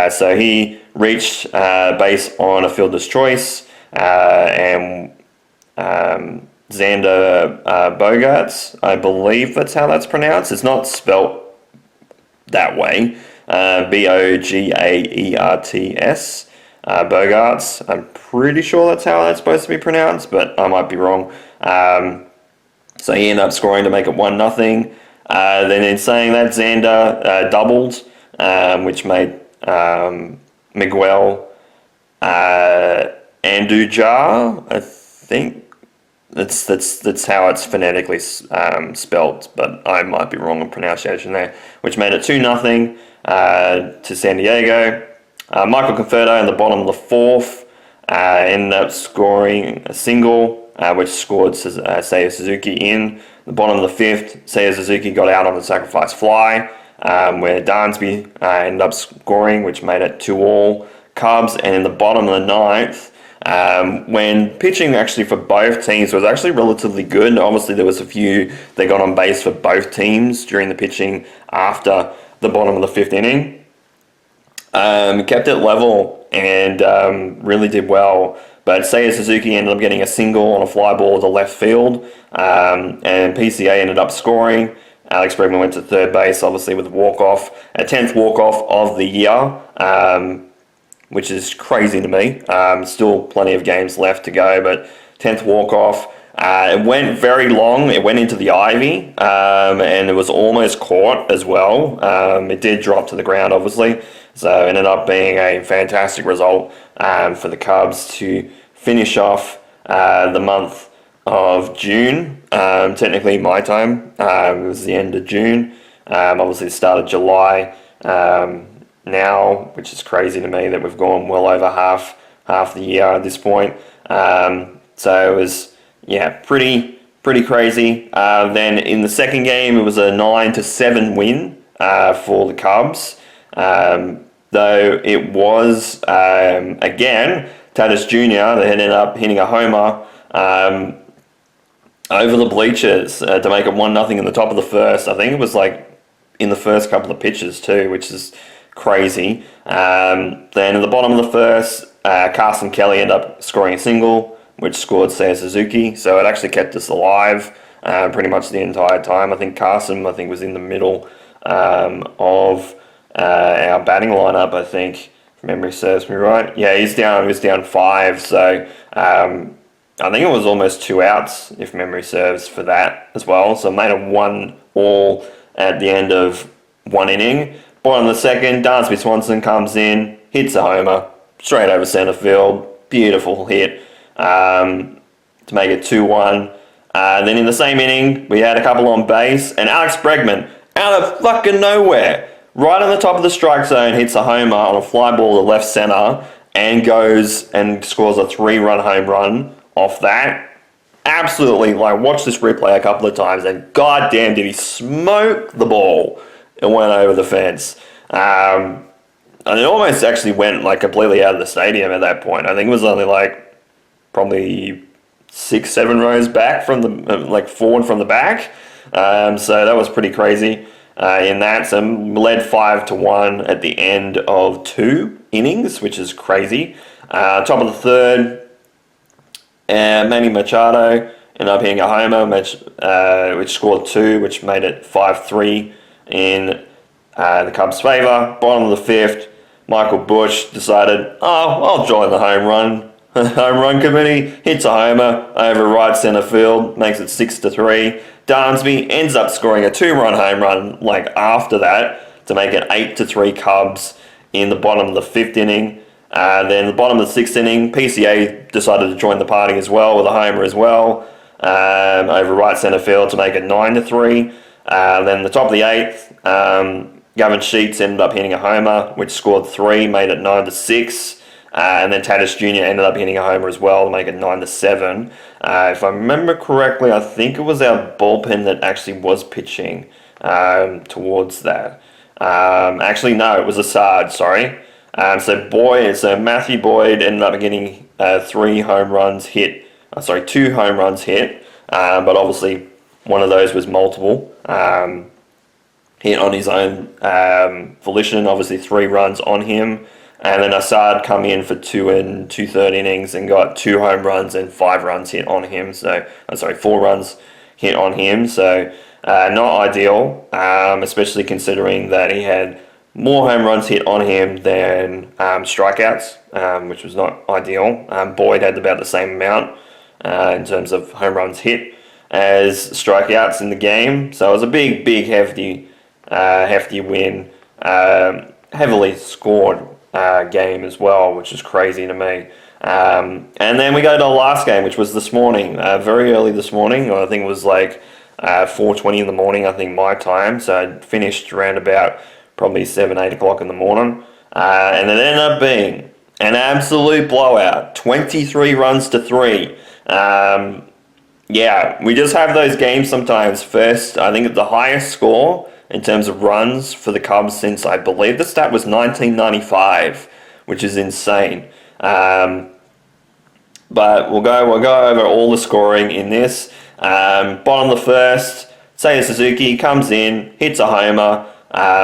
So he reached base on a fielder's choice, and Xander Bogaerts, I believe that's how that's pronounced. It's not spelt that way, Bogaerts, Bogaerts. I'm pretty sure that's how that's supposed to be pronounced, but I might be wrong. So he ended up scoring to make it 1-0. Then in saying that, Xander doubled, which made Miguel Andujar, I think. That's how it's phonetically spelt, but I might be wrong on pronunciation there, which made it 2-0 to San Diego. Michael Conforto in the bottom of the 4th ended up scoring a single, which scored Seiya Suzuki in the bottom of the 5th. Seiya Suzuki got out on the sacrifice fly, where Dansby ended up scoring, which made it 2-2 Cubs. And in the bottom of the ninth, when pitching actually for both teams was actually relatively good, and obviously there was a few that got on base for both teams during the pitching after the bottom of the fifth inning. Kept it level and really did well. But Seiya Suzuki ended up getting a single on a fly ball to left field, and PCA ended up scoring. Alex Bregman went to third base, obviously with a walk-off, a 10th walk-off of the year, which is crazy to me. Still plenty of games left to go, but 10th walk-off. It went very long. It went into the ivy, and it was almost caught as well. It did drop to the ground, obviously, so it ended up being a fantastic result for the Cubs to finish off the month of June. Technically my time, it was the end of June. Obviously the start of July now, which is crazy to me that we've gone well over half the year at this point. So it was pretty crazy. Then in the second game, it was a 9-7 win for the Cubs. Though it was again Tatis Jr. that ended up hitting a homer over the bleachers to make it 1-0 in the top of the first. I think it was like in the first couple of pitches too, which is crazy. Then at the bottom of the first, Carson Kelly ended up scoring a single, which scored Seiya Suzuki. So it actually kept us alive pretty much the entire time. I think Carson, was in the middle of our batting lineup, I think, if memory serves me right. Yeah, he was down 5, so I think it was almost 2 outs, if memory serves, for that as well. So made it 1-1 at the end of one inning. Bottom of the second, Dansby Swanson comes in, hits a homer, straight over centre field. Beautiful hit to make it 2-1. Then in the same inning, we had a couple on base, and Alex Bregman, out of fucking nowhere, right on the top of the strike zone, hits a homer on a fly ball to left centre, and goes and scores a 3-run home run off that. Absolutely, watch this replay a couple of times, and goddamn did he smoke the ball. It went over the fence. And it almost actually went completely out of the stadium at that point. I think it was only probably 6-7 rows back from the forward from the back. So that was pretty crazy in that. So led 5-1 at the end of 2 innings, which is crazy. Top of the third, Manny Machado ended up hitting a homer, which scored 2, which made it 5-3 in the Cubs' favour. Bottom of the fifth, Michael Bush decided, I'll join the home run committee, hits a homer over right centre field, makes it 6-3. Dansby ends up scoring a 2-run home run after that to make it 8-3 Cubs in the bottom of the 5th inning. Then the bottom of the 6th inning, PCA decided to join the party as well with a homer as well over right centre field to make it 9-3. Then the top of the 8th, Gavin Sheets ended up hitting a homer, which scored 3, made it 9-6. And then Tatis Jr. ended up hitting a homer as well to make it 9-7. If I remember correctly, I think it was our bullpen that actually was pitching towards that. Actually, no, it was Assad, sorry. So Matthew Boyd ended up getting 2 home runs hit, but obviously one of those was multiple. Hit on his own volition, obviously 3 runs on him. And then Assad come in for 2 2/3 innings and got 2 home runs and 5 runs hit on him. 4 runs hit on him. So not ideal, especially considering that he had more home runs hit on him than strikeouts, which was not ideal. Boyd had about the same amount in terms of home runs hit as strikeouts in the game. So it was a big, hefty win, heavily scored game as well, which is crazy to me. And then we go to the last game, which was this morning, very early this morning. I think it was 4:20 in the morning, I think my time. So I finished around about probably 7-8 o'clock in the morning. And it ended up being an absolute blowout, 23 runs to 3. We just have those games sometimes. First, I think the highest score in terms of runs for the Cubs since, I believe the stat was 1995, which is insane. But we'll go over all the scoring in this. Bottom of the first, Seiya Suzuki comes in, hits a homer,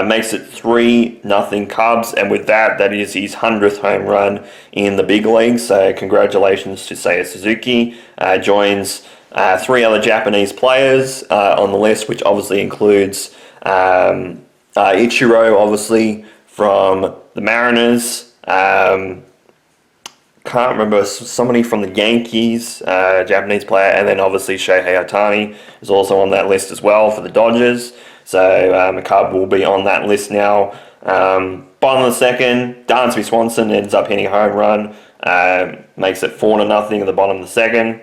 makes it 3-0 Cubs, and with that is his 100th home run in the big league. So congratulations to Seiya Suzuki. Joins 3 other Japanese players on the list, which obviously includes Ichiro, obviously from the Mariners. Can't remember, somebody from the Yankees, Japanese player, and then obviously Shohei Ohtani is also on that list as well for the Dodgers. So a Cub will be on that list now. Bottom of the second, Dansby Swanson ends up hitting a home run, makes it 4-0 at the bottom of the second.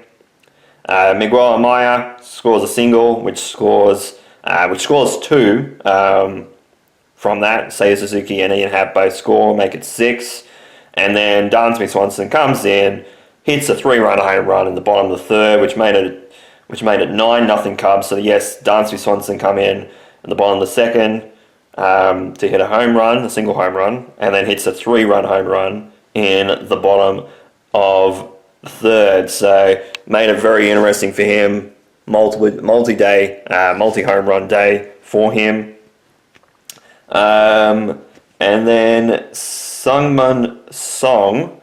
Miguel Amaya scores a single, which scores 2 from that. Seiya Suzuki and Ian Happ both score, make it 6. And then Dansby Swanson comes in, hits a 3-run home run in the bottom of the third, which made it 9-0 Cubs. So yes, Dansby Swanson come in at the bottom of the second to hit a single home run, and then hits a 3-run home run in the bottom of the third. So made it very interesting for him. Multi-home run day for him. And then Sungmin Song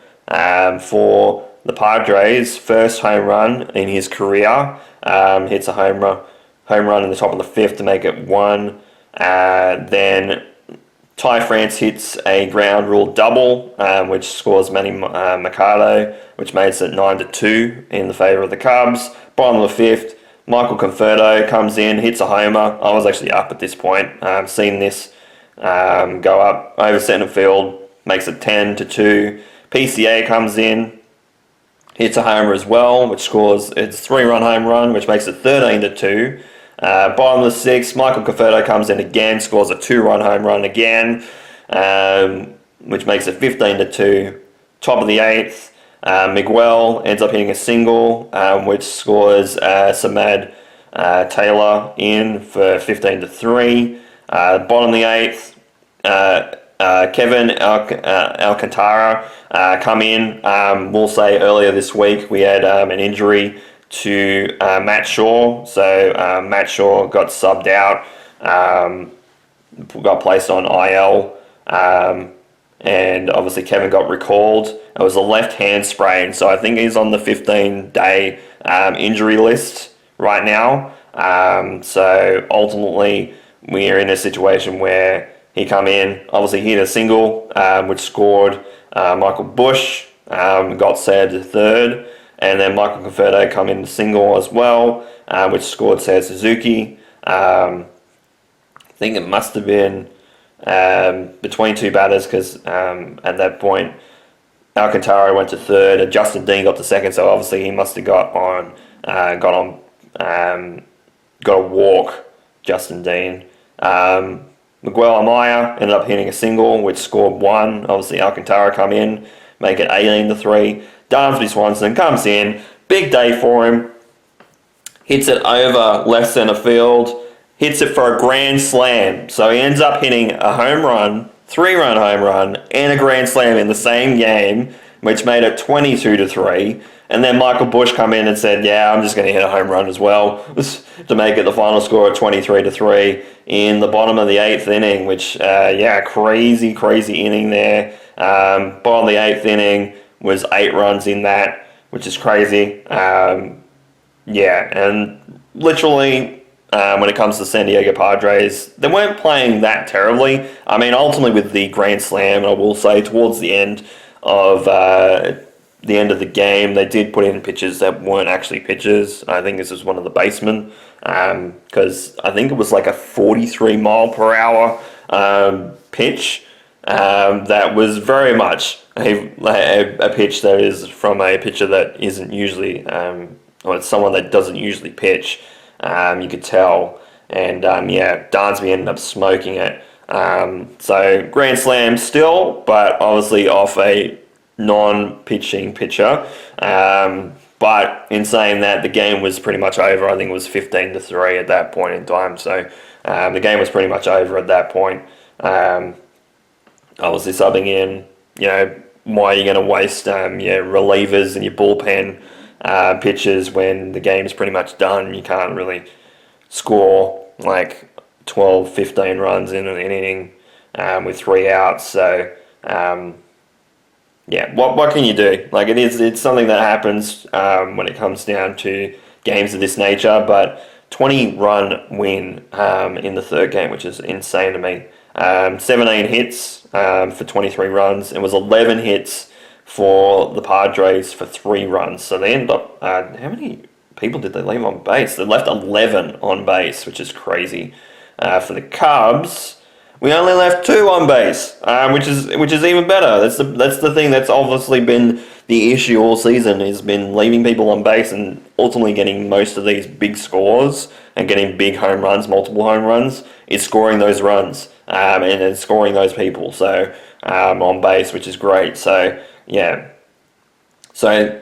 for the Padres, first home run in his career. Hits a home run in the top of the fifth to make it 1. Then Ty France hits a ground rule double, which scores Manny Machado, which makes it 9-2 in the favour of the Cubs. Bottom of the fifth, Michael Conforto comes in, hits a homer. I was actually up at this point. Seen this go up over centre field, makes it 10-2. PCA comes in, hits a homer as well, which scores its 3-run home run, which makes it 13-2. Bottom of the sixth, Michael Conforto comes in again, scores a 2-run home run again, which makes it 15-2. Top of the eighth, Miguel ends up hitting a single, which scores Samad Taylor in for 15-3. Bottom of the eighth, Kevin Alcantara come in. We'll say earlier this week we had an injury to Matt Shaw, so Matt Shaw got subbed out, got placed on IL, and obviously Kevin got recalled. It was a left hand sprain, so I think he's on the 15-day injury list right now. So ultimately we are in a situation where he come in, obviously hit a single, which scored Michael Bush, got Sad to third, and then Michael Conforto come in single as well, which scored Sad Suzuki. I think it must have been between two batters, because at that point Alcantara went to third and Justin Dean got to second, so obviously he must have got a walk, Justin Dean. Miguel Amaya ended up hitting a single, which scored 1. Obviously Alcantara come in, make it 18-3. Dansby Swanson comes in, big day for him, hits it over left centre field, hits it for a grand slam. So he ends up hitting a home run, 3-run home run, and a grand slam in the same game, which made it 22-3. And then Michael Bush come in and said, yeah, I'm just going to hit a home run as well, to make it the final score of 23-3 in the bottom of the 8th inning, which, crazy inning there. Bottom of the 8th inning was 8 runs in that, which is crazy. And literally, when it comes to San Diego Padres, they weren't playing that terribly. I mean, ultimately with the grand slam, I will say, towards the end of the game, they did put in pitches that weren't actually pitches. I think this was one of the basemen, because I think it was like a 43 mile per hour pitch. That was very much a pitch that is from a pitcher that isn't usually, or it's someone that doesn't usually pitch. You could tell, and Dansby ended up smoking it. So grand slam still, but obviously off a non-pitching pitcher. But in saying that, the game was pretty much over. I think it was 15-3 at that point in time. So The game was pretty much over at that point. Obviously subbing in, why are you going to waste your relievers and your bullpen pitches when the game's pretty much done? You can't really score like 12, 15 runs in an inning with 3 outs. So, what can you do? Like it's something that happens when it comes down to games of this nature. But 20-run win in the third game, which is insane to me. 17 hits for 23 runs. It was 11 hits for the Padres for 3 runs. So they ended up, how many people did they leave on base? They left 11 on base, which is crazy. For the Cubs, we only left 2 on base, which is even better. That's the thing that's obviously been the issue all season, has been leaving people on base and ultimately getting most of these big scores and getting big home runs, multiple home runs, is scoring those runs and then scoring those people. So on base, which is great. So yeah. So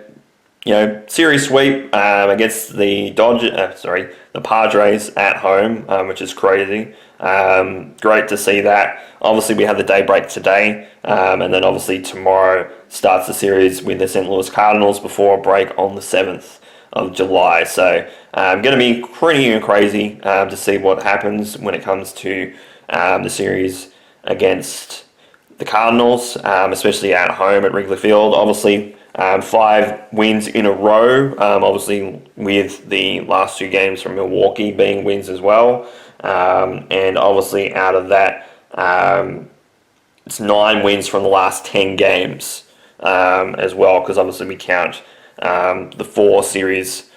series sweep against the the Padres at home, which is crazy. Great to see that. Obviously, we have the daybreak today, and then obviously tomorrow starts the series with the St Louis Cardinals before a break on the 7th of July. So, going to be pretty crazy to see what happens when it comes to the series against the Cardinals, especially at home at Wrigley Field. Obviously, 5 wins in a row, obviously with the last 2 games from Milwaukee being wins as well. And obviously out of that, it's 9 wins from the last 10 games as well, because obviously we count the 4 series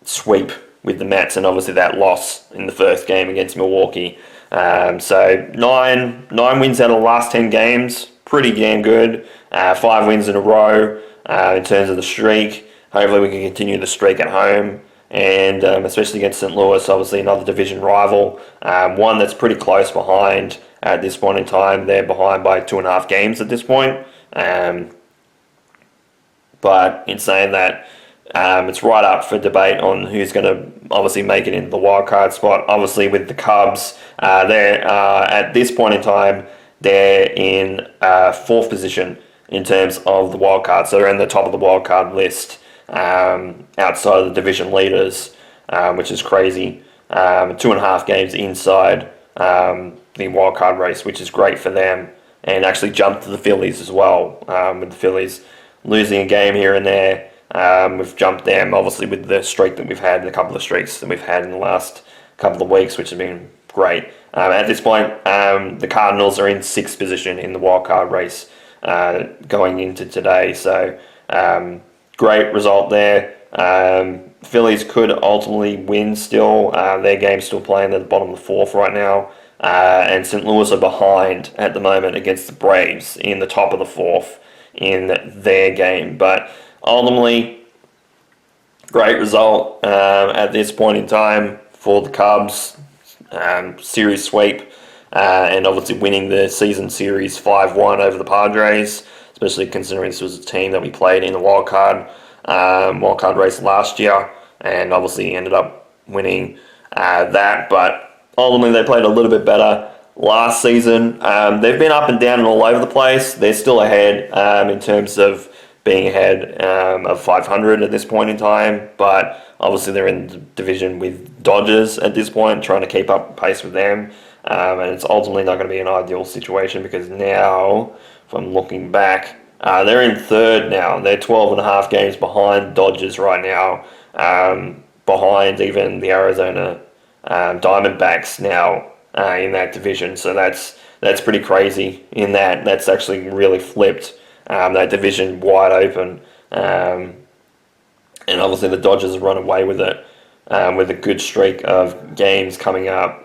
sweep with the Mets and obviously that loss in the first game against Milwaukee. So 9 wins out of the last 10 games, pretty damn good. 5 wins in a row in terms of the streak. Hopefully we can continue the streak at home, and especially against St. Louis, obviously another division rival, one that's pretty close behind at this point in time. They're behind by 2.5 games at this point. But in saying that, it's right up for debate on who's going to obviously make it into the wildcard spot. Obviously with the Cubs, they're at this point in time, they're in 4th position in terms of the wildcard. So they're in the top of the wildcard list outside of the division leaders, which is crazy. 2.5 games inside the wildcard race, which is great for them. And actually jumped to the Phillies as well, with the Phillies losing a game here and there. We've jumped them, obviously, with the streak that we've had, a couple of streaks that we've had in the last couple of weeks, which have been great. At this point, the Cardinals are in 6th position in the wildcard race going into today. So, great result there. Phillies could ultimately win still. Their game's still playing at the bottom of the 4th right now. And St. Louis are behind at the moment against the Braves in the top of the 4th in their game. But ultimately, great result at this point in time for the Cubs. Series sweep, and obviously winning the season series 5-1 over the Padres, especially considering this was a team that we played in the wildcard race last year, and obviously ended up winning that. But ultimately, they played a little bit better last season. They've been up and down and all over the place. They're still ahead in terms of being ahead of 500 at this point in time, but obviously they're in the division with Dodgers at this point, trying to keep up pace with them, and it's ultimately not going to be an ideal situation because now, if I'm looking back, they're in 3rd now. They're 12.5 games behind Dodgers right now, behind even the Arizona Diamondbacks now in that division. So that's pretty crazy in that. That's actually really flipped that division wide open. And obviously the Dodgers have run away with it with a good streak of games coming up.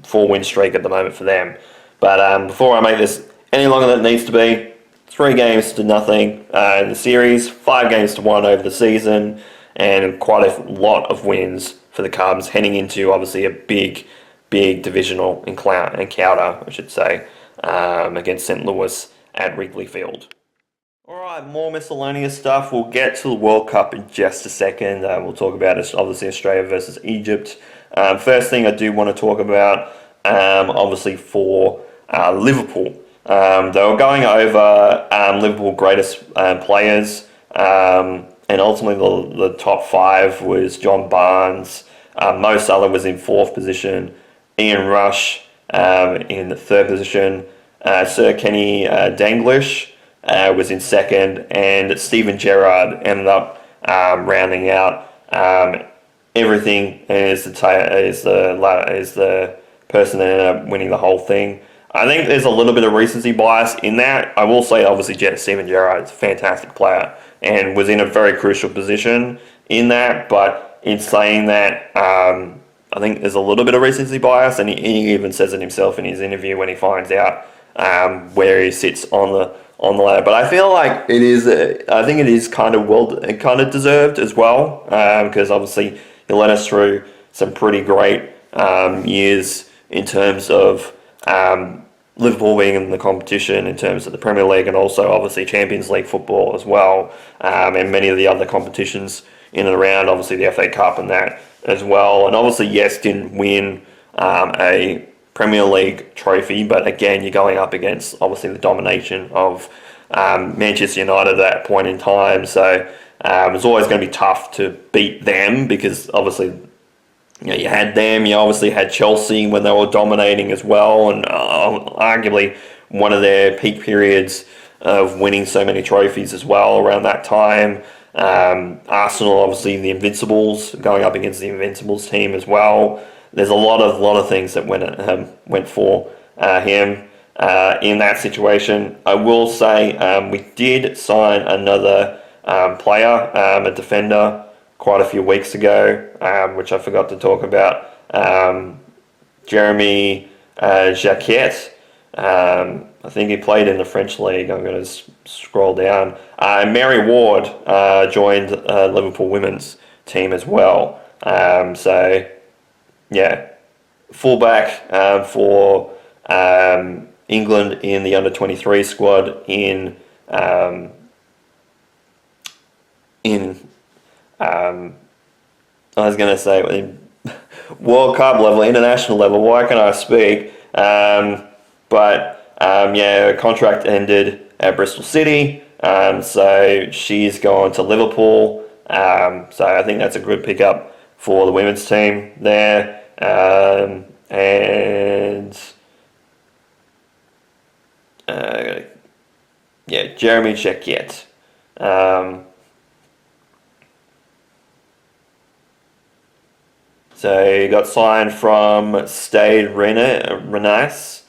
4-win streak at the moment for them. But before I make this any longer than it needs to be, 3 games to nothing in the series, 5 games to 1 over the season, and quite a lot of wins for the Cubs heading into obviously a big divisional encounter, I should say, against St. Louis at Wrigley Field. Alright, more miscellaneous stuff. We'll get to the World Cup in just a second. We'll talk about obviously Australia versus Egypt. First thing I do want to talk about, obviously for Liverpool. They were going over Liverpool greatest players, and ultimately the top five was John Barnes. Mo Salah was in fourth position. Ian Rush in the third position. Sir Kenny Dalglish was in second, and Steven Gerrard ended up rounding out everything as the person that ended up winning the whole thing. I think there's a little bit of recency bias in that. I will say, obviously, Steven Gerrard is a fantastic player and was in a very crucial position in that. But in saying that, I think there's a little bit of recency bias, and he even says it himself in his interview when he finds out where he sits on the ladder. But I feel like it is. I think it is kind of deserved as well, because obviously he led us through some pretty great years in terms of Liverpool being in the competition, in terms of the Premier League, and also obviously Champions League football as well, and many of the other competitions in and around, obviously the FA Cup and that as well. And obviously, yes, didn't win a Premier League trophy, but again, you're going up against obviously the domination of Manchester United at that point in time. So it's always going to be tough to beat them, because obviously you had them, you obviously had Chelsea when they were dominating as well, and arguably one of their peak periods of winning so many trophies as well around that time. Arsenal, obviously the Invincibles, going up against the Invincibles team as well. There's a lot of things that went for him in that situation. I will say we did sign another player, a defender, quite a few weeks ago, which I forgot to talk about. Jeremy Jacquet. I think he played in the French league. I'm going to scroll down. Mary Ward joined Liverpool women's team as well. So, yeah, fullback for England in the under-23 squad in I was going to say in World Cup level, international level. Why can't I speak? Her contract ended at Bristol City, so she's gone to Liverpool. So I think that's a good pickup for the women's team there. Jeremy Jacquet. So he got signed from Stade Rennais, Rennais.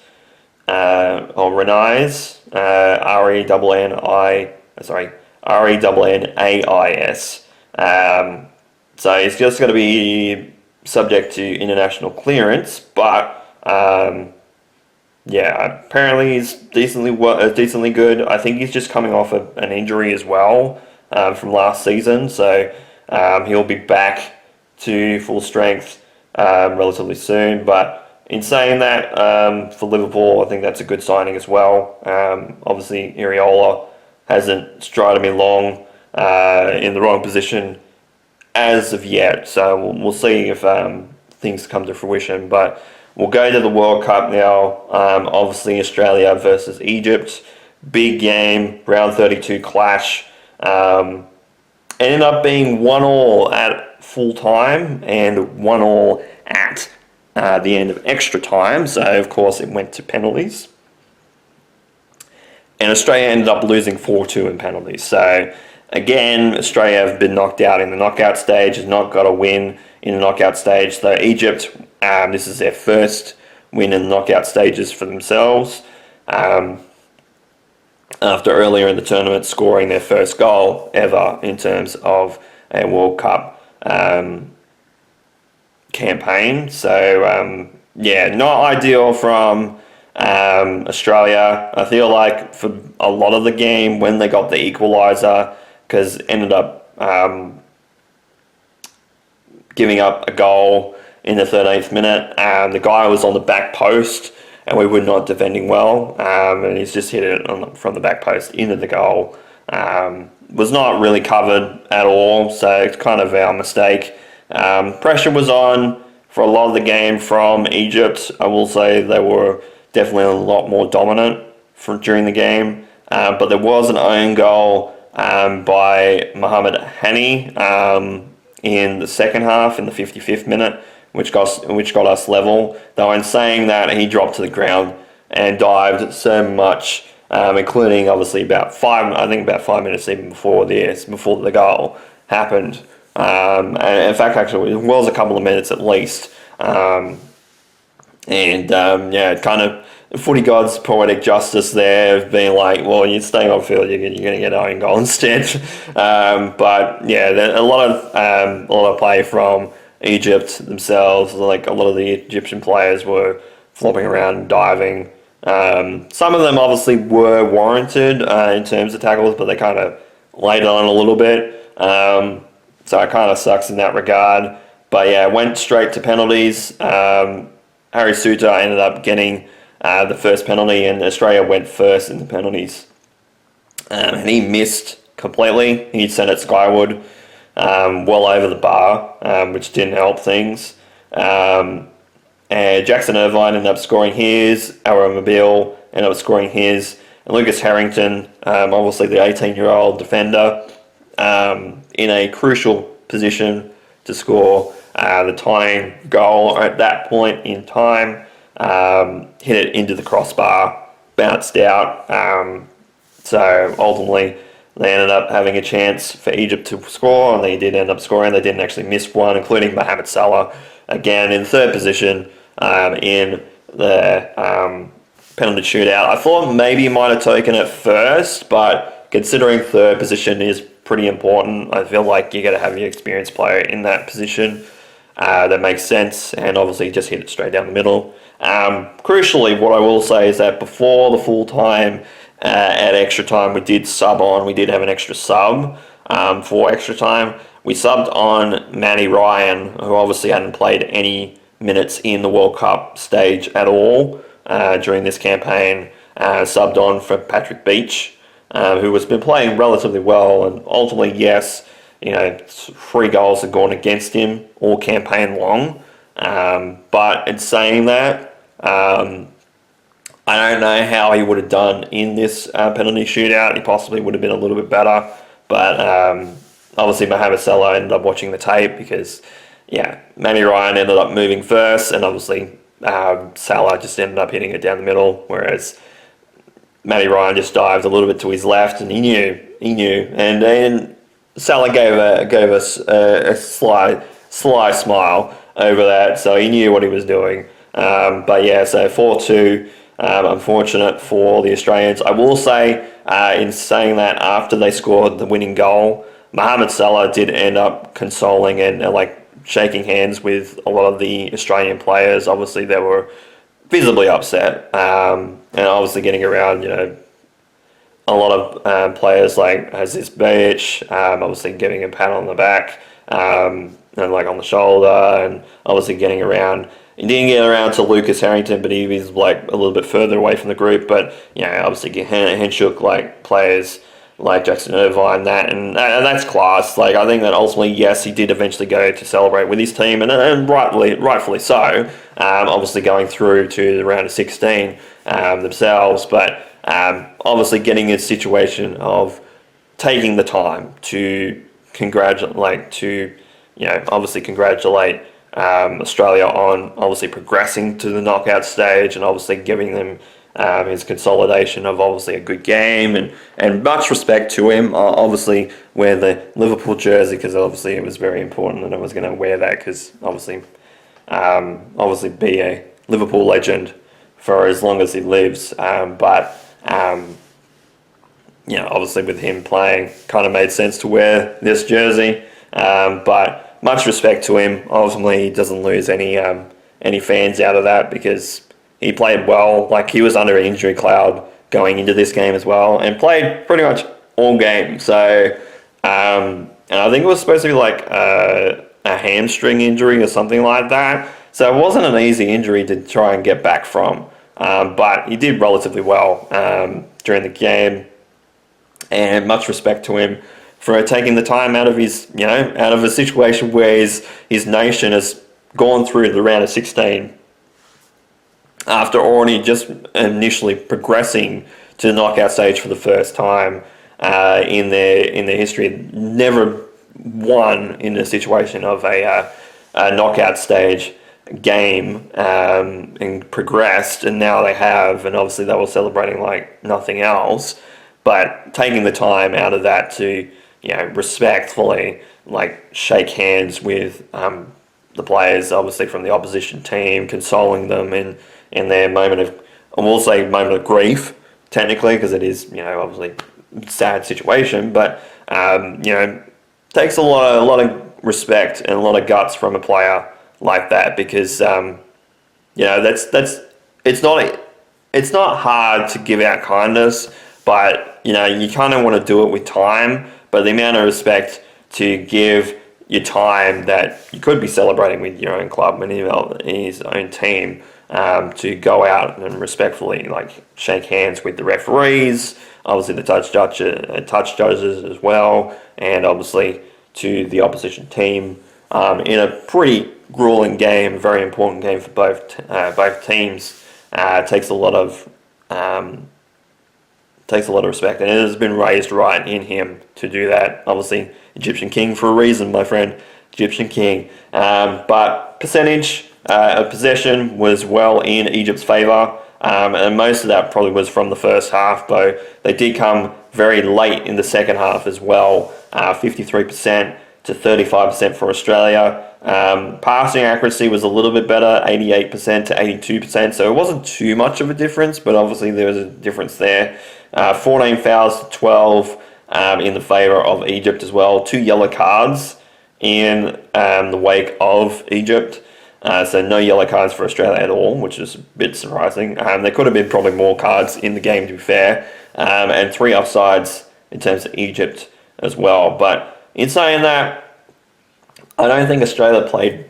So he's just going to be subject to international clearance, but apparently he's decently good. I think he's just coming off an injury as well from last season, so he'll be back to full strength relatively soon. But in saying that, for Liverpool, I think that's a good signing as well. Obviously, Iriola hasn't strided me long in the wrong position as of yet, so we'll see if things come to fruition. But we'll go to the World Cup now. Obviously, Australia versus Egypt. Big game, round 32 clash. Ended up being 1-1 at full time and 1-1 at the end of extra time. So, of course, it went to penalties. And Australia ended up losing 4-2 in penalties. So, again, Australia have been knocked out in the knockout stage, has not got a win in the knockout stage. So, Egypt, this is their first win in the knockout stages for themselves. After earlier in the tournament scoring their first goal ever in terms of a World Cup campaign. So, not ideal from Australia. I feel like for a lot of the game when they got the equaliser, because ended up giving up a goal in the 13th minute. The guy was on the back post, and we were not defending well, and he's just hit it from the back post into the goal. was not really covered at all, so it's kind of our mistake. Pressure was on for a lot of the game from Egypt. I will say they were definitely a lot more dominant during the game, but there was an own goal by Mohamed Hani in the second half, in the 55th minute, which got us level. Though in saying that, he dropped to the ground and dived so much, including obviously about 5 minutes even before the goal happened. And in fact, actually, it was a couple of minutes at least. Kind of footy gods poetic justice there of being like, well, you're staying on field, you're going to get an own goal instead. But yeah, a lot of play from Egypt themselves. Like a lot of the Egyptian players were flopping around and diving. Some of them obviously were warranted in terms of tackles, but they kind of laid on a little bit. So it kind of sucks in that regard. But yeah, went straight to penalties. Harry Suter ended up getting the first penalty, and Australia went first in the penalties. And he missed completely. He sent it skyward, well over the bar, which didn't help things. And Jackson Irvine ended up scoring his. Aaron Mobile ended up scoring his. And Lucas Harrington, obviously the 18-year-old defender, in a crucial position to score the tying goal at that point in time. Hit it into the crossbar, bounced out. So ultimately, they ended up having a chance for Egypt to score, and they did end up scoring. They didn't actually miss one, including Mohamed Salah, again in third position in the penalty shootout. I thought maybe he might have taken it first, but considering third position is pretty important, I feel like you got to have your experienced player in that position. That makes sense, and obviously just hit it straight down the middle. Crucially, what I will say is that before the full time, at extra time, we did sub on. We did have an extra sub for extra time. We subbed on Matty Ryan, who obviously hadn't played any minutes in the World Cup stage at all during this campaign. Subbed on for Patrick Beach, who has been playing relatively well, and ultimately, yes, 3 goals have gone against him all campaign long. But in saying that, I don't know how he would have done in this penalty shootout. He possibly would have been a little bit better, but obviously Mohamed Salah ended up watching the tape because, Matty Ryan ended up moving first, and obviously Salah just ended up hitting it down the middle, whereas Matty Ryan just dived a little bit to his left, and he knew, and then Salah gave us a sly smile over that, so he knew what he was doing. But yeah, so 4-2, unfortunate for the Australians. I will say, in saying that, after they scored the winning goal, Mohamed Salah did end up consoling and shaking hands with a lot of the Australian players. Obviously, they were visibly upset, and obviously getting around, a lot of players like Aziz Beach, obviously giving a pat on the back, and on the shoulder, and obviously getting around. He didn't get around to Lucas Harrington, but he was a little bit further away from the group. But obviously get handshook players like Jackson Irvine, and that's class. I think that ultimately, yes, he did eventually go to celebrate with his team, and rightfully so. Obviously going through to the round of 16 themselves, but obviously getting a situation of taking the time to congratulate Australia on obviously progressing to the knockout stage, and obviously giving them his consolidation of obviously a good game, and much respect to him. Obviously wear the Liverpool jersey because obviously it was very important that I was going to wear that, because obviously be a Liverpool legend for as long as he lives. But obviously with him playing, kind of made sense to wear this jersey. But much respect to him. Ultimately, he doesn't lose any fans out of that, because he played well. He was under an injury cloud going into this game as well, and played pretty much all game. So, and I think it was supposed to be a hamstring injury or something like that. So it wasn't an easy injury to try and get back from. But he did relatively well during the game. and much respect to him for taking the time out of out of a situation where his nation has gone through the round of 16 after already just initially progressing to the knockout stage for the first time in their history. Never won in a situation of a knockout stage game and progressed, and now they have, and obviously they were celebrating like nothing else. But taking the time out of that to respectfully like shake hands with the players, obviously from the opposition team, consoling them in their moment of, I will say, moment of grief, technically, because it is obviously a sad situation, but takes a lot of respect and a lot of guts from a player like that, because that's it's not hard to give out kindness, but you kind of want to do it with time. But the amount of respect to give your time that you could be celebrating with your own club and his own team, to go out and respectfully like shake hands with the referees, obviously the touch judges as well, and obviously to the opposition team in a pretty grueling game, very important game for both teams. Takes a lot of respect, and it has been raised right in him to do that. Obviously, Egyptian King for a reason, my friend, Egyptian King. But percentage of possession was well in Egypt's favour, and most of that probably was from the first half, though they did come very late in the second half as well, 53% to 35% for Australia. Passing accuracy was a little bit better, 88% to 82%, so it wasn't too much of a difference, but obviously there was a difference there. 14 fouls to 12 in the favour of Egypt as well. 2 yellow cards in the wake of Egypt. So no yellow cards for Australia at all, which is a bit surprising. There could have been probably more cards in the game, to be fair. And 3 offsides in terms of Egypt as well. But in saying that, I don't think Australia played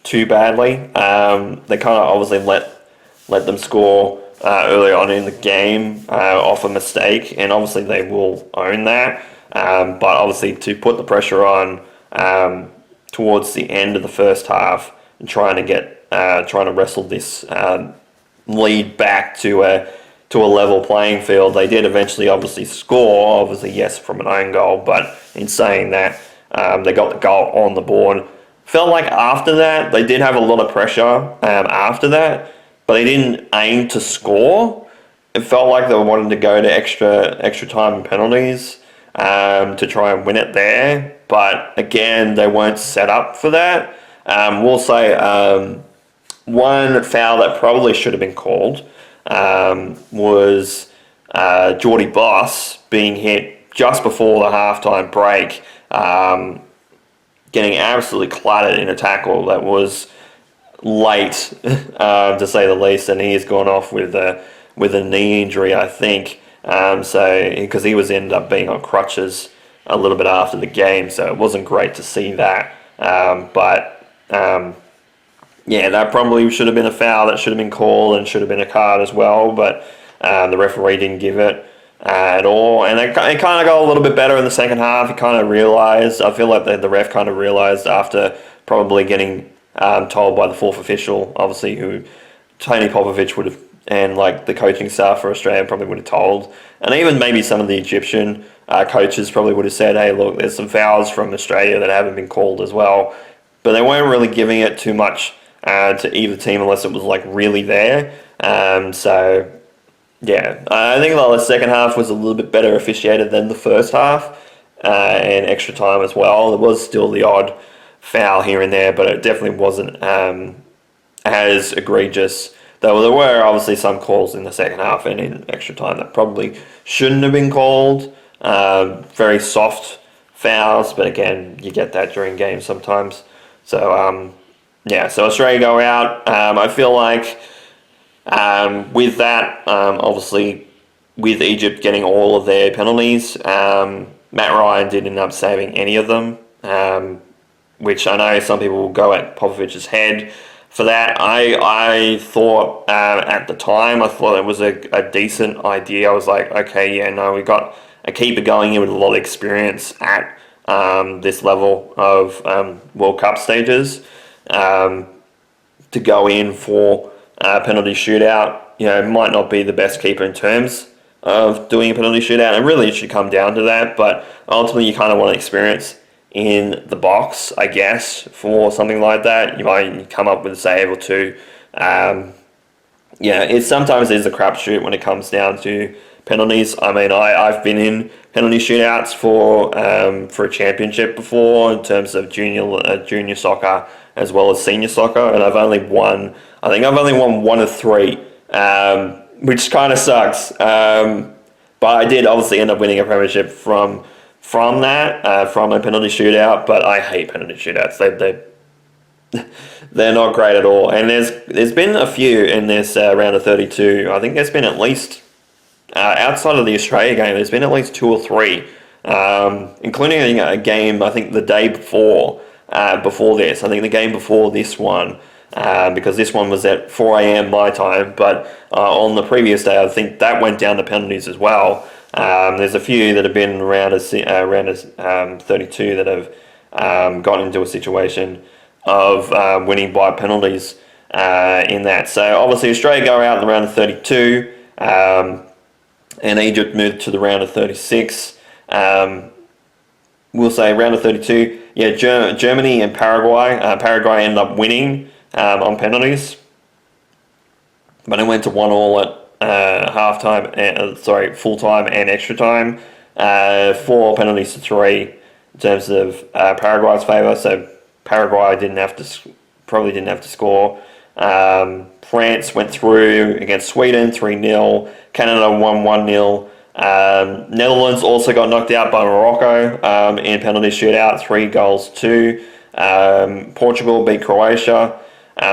too badly. They kind of obviously let them score early on in the game off a mistake, and obviously they will own that. But obviously to put the pressure on towards the end of the first half and trying to wrestle this lead back to a level playing field. They did eventually obviously score, obviously yes from an own goal, but in saying that, they got the goal on the board. Felt like after that they did have a lot of pressure after that, but they didn't aim to score. It felt like they wanted to go to extra time and penalties to try and win it there, but again they weren't set up for that. We'll say one foul that probably should have been called was Geordie Boss being hit just before the halftime break, getting absolutely clattered in a tackle that was late, to say the least, and he has gone off with a knee injury, I think. So because he was ended up being on crutches a little bit after the game, so it wasn't great to see that. Yeah, that probably should have been a foul that should have been called and should have been a card as well, but the referee didn't give it at all. And it kind of got a little bit better in the second half. He kind of realised, I feel like the ref kind of realised after probably getting told by the fourth official, obviously, who Tony Popovich would have, and like the coaching staff for Australia probably would have told, and even maybe some of the Egyptian coaches probably would have said, hey, look, there's some fouls from Australia that haven't been called as well. But they weren't really giving it too much to either team unless it was like really there. So yeah, I think the second half was a little bit better officiated than the first half, and extra time as well. There was still the odd foul here and there, but it definitely wasn't as egregious. Though there were obviously some calls in the second half and in extra time that probably shouldn't have been called. Very soft fouls, but again, you get that during games sometimes. So yeah, so Australia go out. I feel like with that, obviously with Egypt getting all of their penalties, Matt Ryan didn't end up saving any of them, which I know some people will go at Popovich's head for that. I thought at the time, I thought it was a decent idea. I was like, okay, yeah, no, we got a keeper going in with a lot of experience at this level of World Cup stages to go in for a penalty shootout, might not be the best keeper in terms of doing a penalty shootout. And really, it should come down to that. But ultimately, you kind of want experience in the box, I guess, for something like that. You might come up with a save or two. It sometimes is a crapshoot when it comes down to penalties. I mean, I've been in penalty shootouts for a championship before in terms of junior soccer as well as senior soccer, and I've only won one of three, which kind of sucks. But I did obviously end up winning a premiership from that, from a penalty shootout. But I hate penalty shootouts. They're not great at all. And there's been a few in this round of 32. I think there's been at least outside of the Australia game, there's been at least 2 or 3, including a game I think the day before this. I think the game before this one, because this one was at 4 a.m. my time, but on the previous day I think that went down to penalties as well. There's a few that have been around 32 that have gotten into a situation of winning by penalties in that. So obviously Australia go out in the round of 32, and Egypt moved to the round of 36. We'll say round of 32. Yeah, Germany and Paraguay. Paraguay ended up winning on penalties, but it went to 1-1 at full time and extra time. 4 penalties to 3 in terms of Paraguay's favour. So Paraguay probably didn't have to score. France went through against Sweden 3-0. Canada won 1-0. Netherlands also got knocked out by Morocco in penalty shootout, 3-2. Portugal beat Croatia.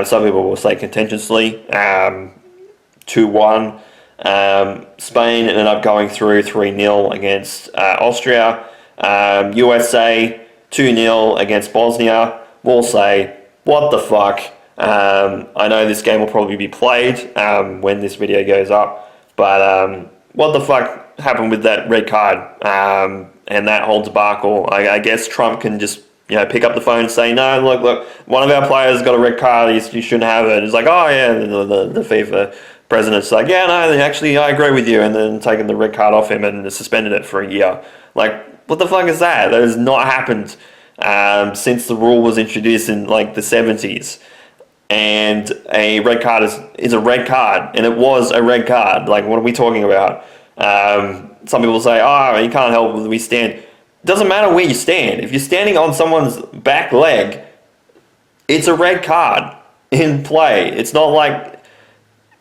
Some people will say contentiously, 2-1. Spain ended up going through 3-0 against Austria. USA 2-0 against Bosnia. We'll say, what the fuck? I know this game will probably be played when this video goes up, but what the fuck happened with that red card and that whole debacle? I guess Trump can just pick up the phone and say, no, look, one of our players got a red card, you shouldn't have it. It's like, oh yeah, the FIFA president's like, yeah, no, actually I agree with you, and then taking the red card off him and suspended it for a year. Like, what the fuck is that? That has not happened since the rule was introduced in like the 70s. And a red card is a red card, and it was a red card. Like, what are we talking about? Some people say, oh, you can't help when we stand. It doesn't matter where you stand. If you're standing on someone's back leg, it's a red card in play. It's not like,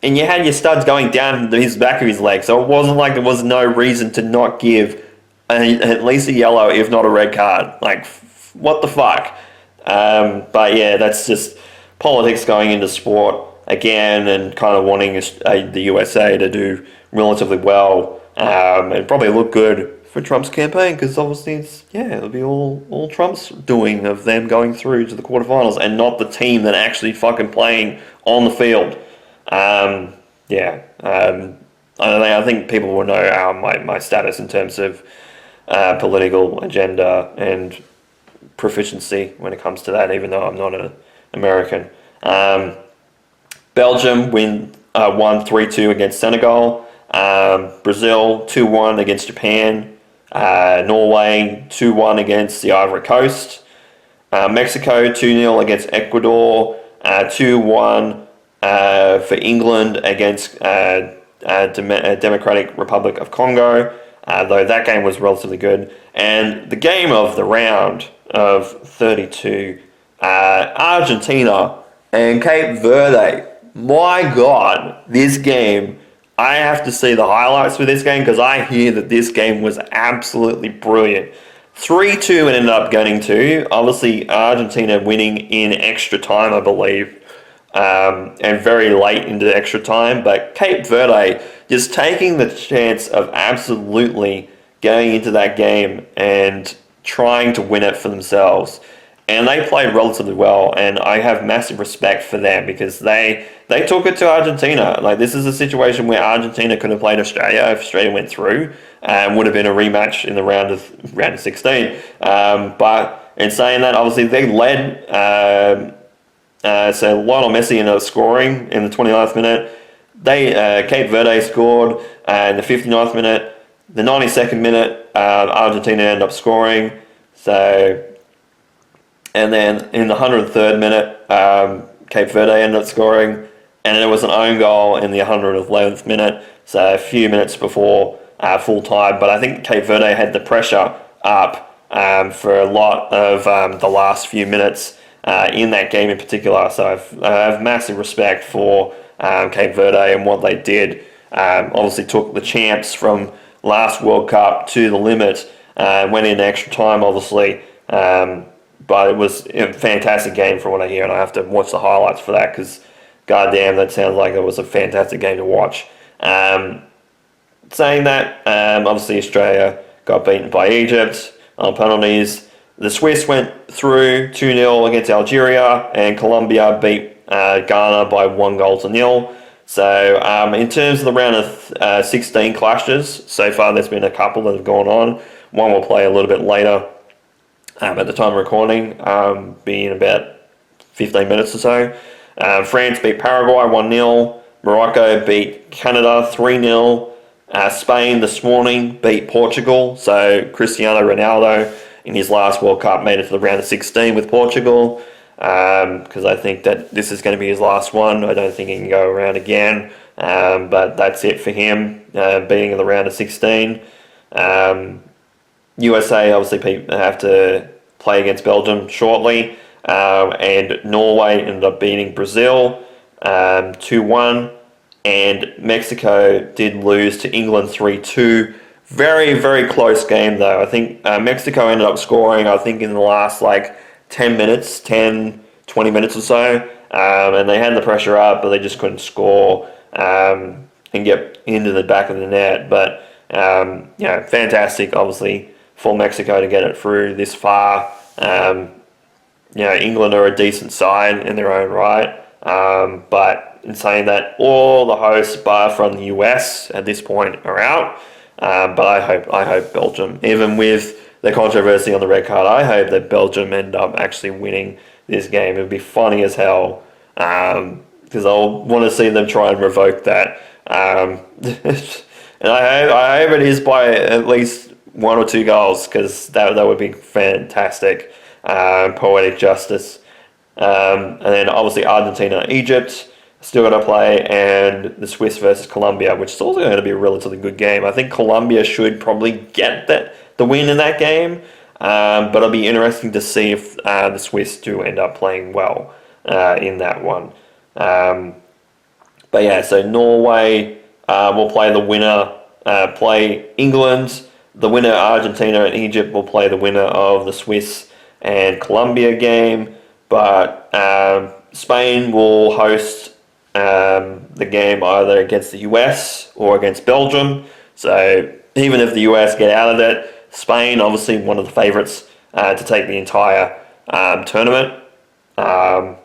and you had your studs going down his back of his leg, so it wasn't like there was no reason to not give at least a yellow, if not a red card. Like, what the fuck? But yeah, that's just politics going into sport again, and kind of wanting the USA to do relatively well and probably look good for Trump's campaign, because obviously it'll be all Trump's doing of them going through to the quarterfinals and not the team that actually fucking playing on the field. I think people will know my status in terms of political agenda and proficiency when it comes to that, even though I'm not an American. Belgium won 3-2 against Senegal. Brazil 2-1 against Japan. Norway 2-1 against the Ivory Coast. Mexico 2-0 against Ecuador. 2-1 for England against Democratic Republic of Congo, though that game was relatively good. And the game of the round of 32, Argentina and Cape Verde. My God, this game, I have to see the highlights for this game, because I hear that this game was absolutely brilliant. 3-2 it ended up getting to. Obviously, Argentina winning in extra time, I believe, and very late into extra time. But Cape Verde just taking the chance of absolutely going into that game and trying to win it for themselves. and they played relatively well, and I have massive respect for them because they took it to Argentina. Like, this is a situation where Argentina could have played Australia if Australia went through, and would have been a rematch in the round of 16. But in saying that, obviously they led. So Lionel Messi ended up scoring in the 29th minute. Cape Verde scored in the 59th minute. The 92nd minute, Argentina ended up scoring. So, and then in the 103rd minute, Cape Verde ended up scoring, and there was an own goal in the 111th minute. So a few minutes before full time. But I think Cape Verde had the pressure up for a lot of the last few minutes in that game in particular. So I have massive respect for Cape Verde and what they did. Obviously took the champs from last World Cup to the limit, went in extra time obviously, but it was a fantastic game from what I hear, and I have to watch the highlights for that because goddamn, that sounds like it was a fantastic game to watch. Saying that, obviously Australia got beaten by Egypt on penalties. The Swiss went through 2-0 against Algeria, and Colombia beat Ghana by 1-0. So in terms of the round of 16 clashes, so far there's been a couple that have gone on. One will play a little bit later at the time of recording, being about 15 minutes or so. France beat Paraguay 1-0. Morocco beat Canada 3-0. Spain this morning beat Portugal. So Cristiano Ronaldo in his last World Cup made it to the round of 16 with Portugal. Because I think that this is going to be his last one. I don't think he can go around again. But that's it for him, being in the round of 16. USA obviously have to play against Belgium shortly. And Norway ended up beating Brazil 2-1. And Mexico did lose to England 3-2. Very, very close game though. I think Mexico ended up scoring, I think, in the last 10 minutes, 10, 20 minutes or so. And they had the pressure up, but they just couldn't score and get into the back of the net. But, fantastic, obviously, for Mexico to get it through this far. England are a decent side in their own right. But in saying that, all the hosts, bar from the US at this point, are out. But I hope Belgium, even with the controversy on the red card, I hope that Belgium end up actually winning this game. It would be funny as hell, because I'll want to see them try and revoke that. And I hope it is by at least 1 or 2 goals, because that would be fantastic, poetic justice. And then obviously Argentina, Egypt still got to play, and the Swiss versus Colombia, which is also going to be a relatively good game. I think Colombia should probably get the win in that game, but it'll be interesting to see if the Swiss do end up playing well in that one. But yeah, so Norway will play the winner, play England. The winner, Argentina and Egypt, will play the winner of the Swiss and Colombia game. But Spain will host the game either against the US or against Belgium. So even if the US get out of it, Spain, obviously one of the favourites to take the entire tournament. You're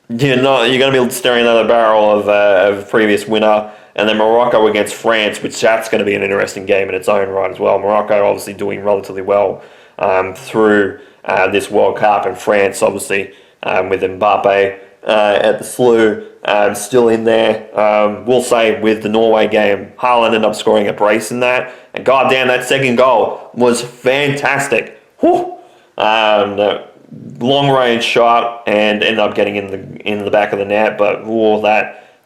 going to be staring at the barrel of a previous winner. And then Morocco against France, which that's going to be an interesting game in its own right as well. Morocco obviously doing relatively well through this World Cup, and France obviously with Mbappe at the slew, still in there. We'll say with the Norway game, Haaland ended up scoring a brace in that, and goddamn, that second goal was fantastic. Whew. Long range shot and ended up getting in the back of the net, but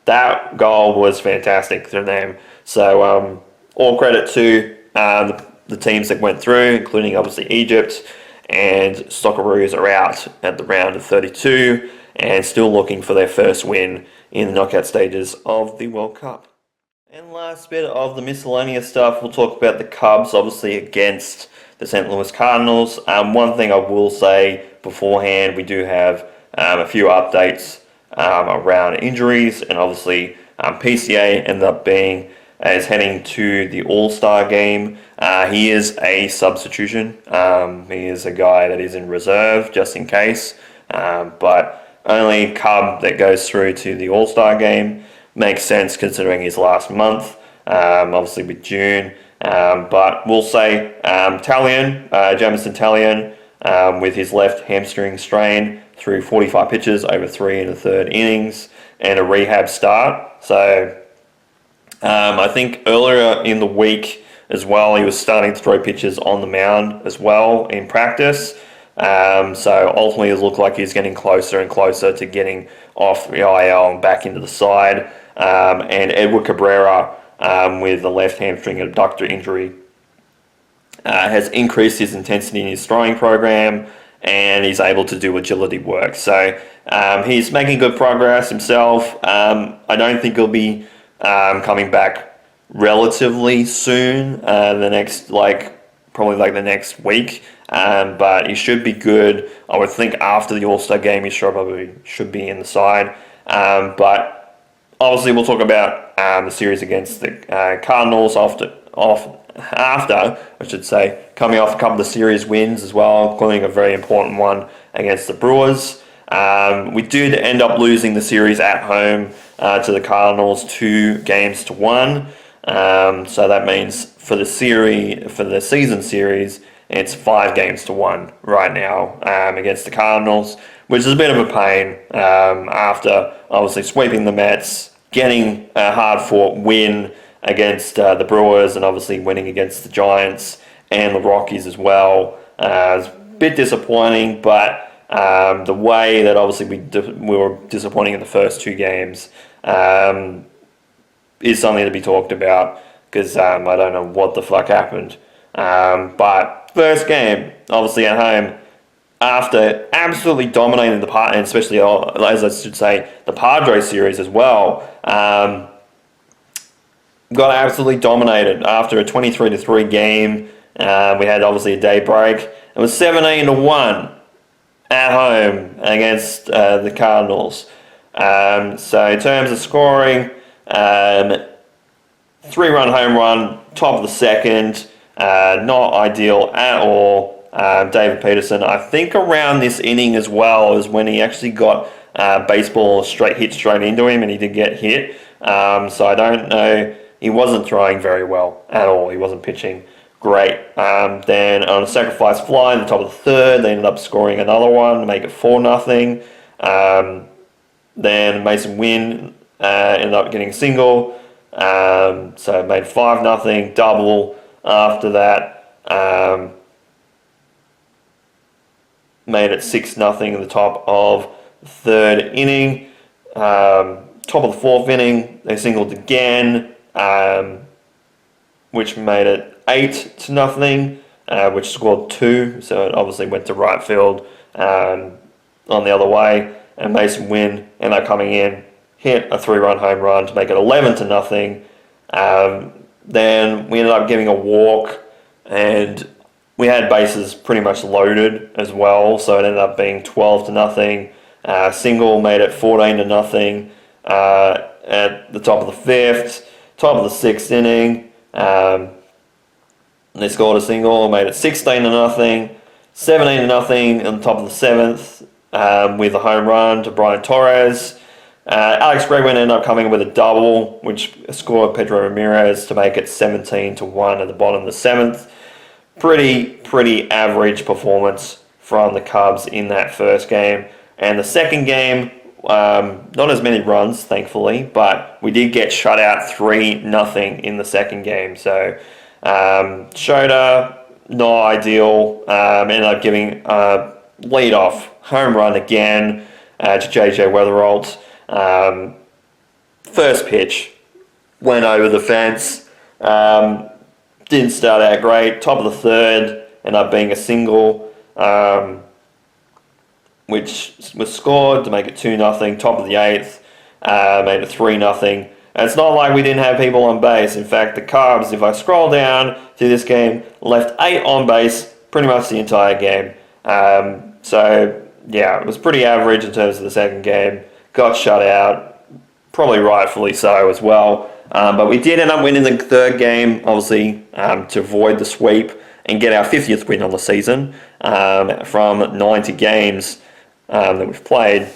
that goal was fantastic for them. So all credit to the teams that went through, including obviously Egypt, and Socceroos are out at the round of 32 and still looking for their first win in the knockout stages of the World Cup. And last bit of the miscellaneous stuff, we'll talk about the Cubs, obviously against the St Louis Cardinals. One thing I will say beforehand, we do have a few updates around injuries, and obviously PCA ended up being is heading to the All-Star game. He is a substitution. He is a guy that is in reserve just in case. But only Cub that goes through to the All-Star game. Makes sense considering his last month, obviously with June. But we'll say Jamison Talion, with his left hamstring strain, threw 45 pitches over 3 1/3 innings and a rehab start. So I think earlier in the week as well, he was starting to throw pitches on the mound as well in practice. So ultimately it looked like he's getting closer and closer to getting off the IL and back into the side. And Edward Cabrera, with the left hamstring abductor injury, has increased his intensity in his throwing program, and he's able to do agility work. So he's making good progress himself. I don't think he'll be coming back relatively soon, probably the next week. But he should be good. I would think after the All-Star game, he probably should be in the side. But obviously, we'll talk about the series against the Cardinals after, coming off a couple of series wins as well, including a very important one against the Brewers. We did end up losing the series at home to the Cardinals 2-1. So that means for the season series, it's 5-1 right now against the Cardinals, which is a bit of a pain after obviously sweeping the Mets, getting a hard-fought win against the Brewers, and obviously winning against the Giants and the Rockies as well. It's a bit disappointing, but the way that obviously we were disappointing in the first 2 games is something to be talked about, because I don't know what the fuck happened. But first game, obviously at home, after absolutely dominating and especially, as I should say, the Padres series as well, got absolutely dominated after a 23-3 game. We had obviously a day break. It was 17-1 at home against the Cardinals. So in terms of scoring, 3-run home run, top of the second, not ideal at all. David Peterson, I think around this inning as well is when he actually got baseball hit straight into him, and he did get hit. So I don't know. He wasn't throwing very well at all. He wasn't pitching great. Then on a sacrifice fly in the top of the third, they ended up scoring another one to make it 4-0. Then Mason Wynn ended up getting a single. So it made 5-0, double after that. Made it 6-0 in the top of the third inning. Top of the fourth inning, they singled again, which made it 8-0, which scored 2. So it obviously went to right field on the other way. And Mason Wynn ended up coming in, hit a 3-run home run to make it 11-0. Then we ended up getting a walk, and we had bases pretty much loaded as well, so it ended up being 12-0. Single made it 14-0 at the top of the fifth. Top of the sixth inning, they scored a single, made it 16-0. 17-0 on top of the seventh with a home run to Brian Torres. Alex Bregman ended up coming with a double, which scored Pedro Ramirez to make it 17-1 at the bottom of the seventh. Pretty average performance from the Cubs in that first game. And the second game, not as many runs, thankfully, but we did get shut out 3-0 in the second game. So Shota, not ideal. Ended up giving a lead-off home run again to JJ Weatherholt. First pitch went over the fence. Didn't start out great. Top of the third, ended up being a single, which was scored to make it 2-0. Top of the eighth, made it 3-0. And it's not like we didn't have people on base. In fact, the Cubs, if I scroll down to this game, left 8 on base pretty much the entire game. So, yeah, it was pretty average in terms of the second game. Got shut out, probably rightfully so as well. But we did end up winning the third game, obviously, to avoid the sweep and get our 50th win on the season from 90 games that we've played.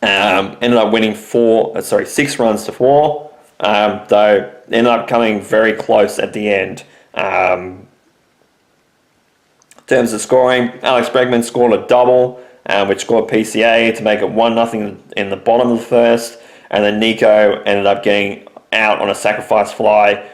Ended up winning 6 runs to 4, though ended up coming very close at the end. In terms of scoring, Alex Bregman scored a double, which scored PCA to make it 1-0 in the bottom of the first, and then Nico ended up getting out on a sacrifice fly,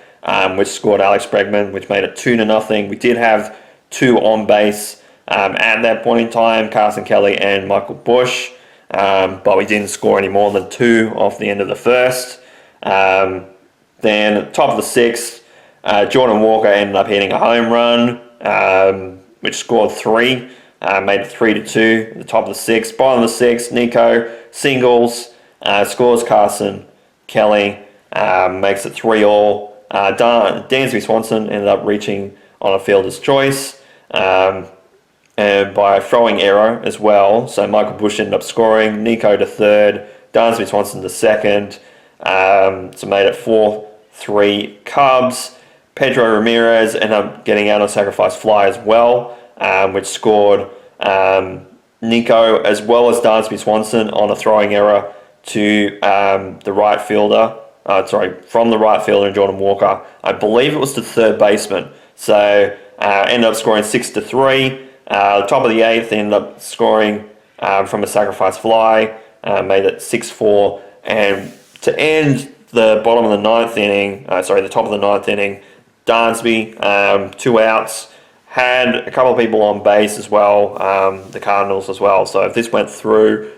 which scored Alex Bregman, which made it 2-0. We did have 2 on base at that point in time, Carson Kelly and Michael Bush, but we didn't score any more than 2 off the end of the first. Then top of the 6th, Jordan Walker ended up hitting a home run, which scored 3, made it 3-2 at the top of the 6th. Bottom of the 6th, Nico singles, scores Carson Kelly, makes it 3-all. Dansby Swanson ended up reaching on a fielder's choice, and by a throwing error as well. So Michael Bush ended up scoring, Nico to third, Dansby Swanson to second, so made it 4-3 Cubs. Pedro Ramirez ended up getting out on sacrifice fly as well, which scored Nico as well as Dansby Swanson on a throwing error to the right fielder. From the right fielder in Jordan Walker. I believe it was the third baseman. So ended up scoring 6-3. The top of the 8th ended up scoring from a sacrifice fly, made it 6-4. And to end the bottom of the 9th inning, the top of the 9th inning, Dansby, 2 outs, had a couple of people on base as well, the Cardinals as well. So if this went through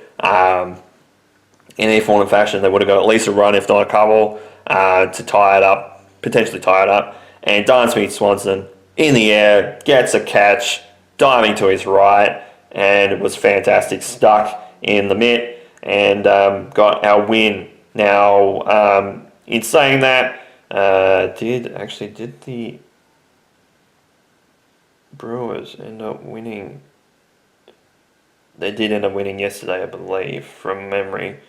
in any form and fashion, they would have got at least a run, if not a couple, to tie it up, potentially tie it up. And Dansby Swanson in the air gets a catch, diving to his right, and it was fantastic. Stuck in the mitt and got our win. Now, in saying that, did the Brewers end up winning? They did end up winning yesterday, I believe, from memory.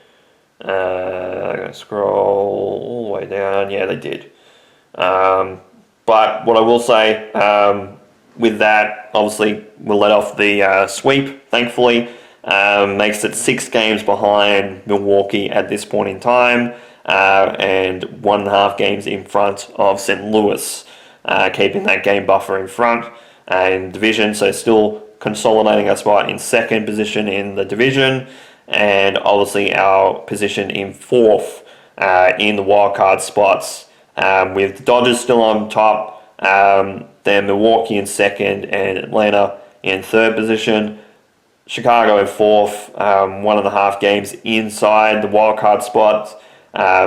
I'm going to scroll all the way down. Yeah, they did. But what I will say, with that, obviously, we'll let off the sweep, thankfully. Makes it 6 games behind Milwaukee at this point in time, and 1.5 games in front of St. Louis, keeping that game buffer in front in division. So still consolidating our spot in 2nd position in the division, and obviously our position in 4th in the wildcard spots, with the Dodgers still on top, then Milwaukee in 2nd and Atlanta in 3rd position, Chicago in 4th, 1.5 games inside the wildcard spots,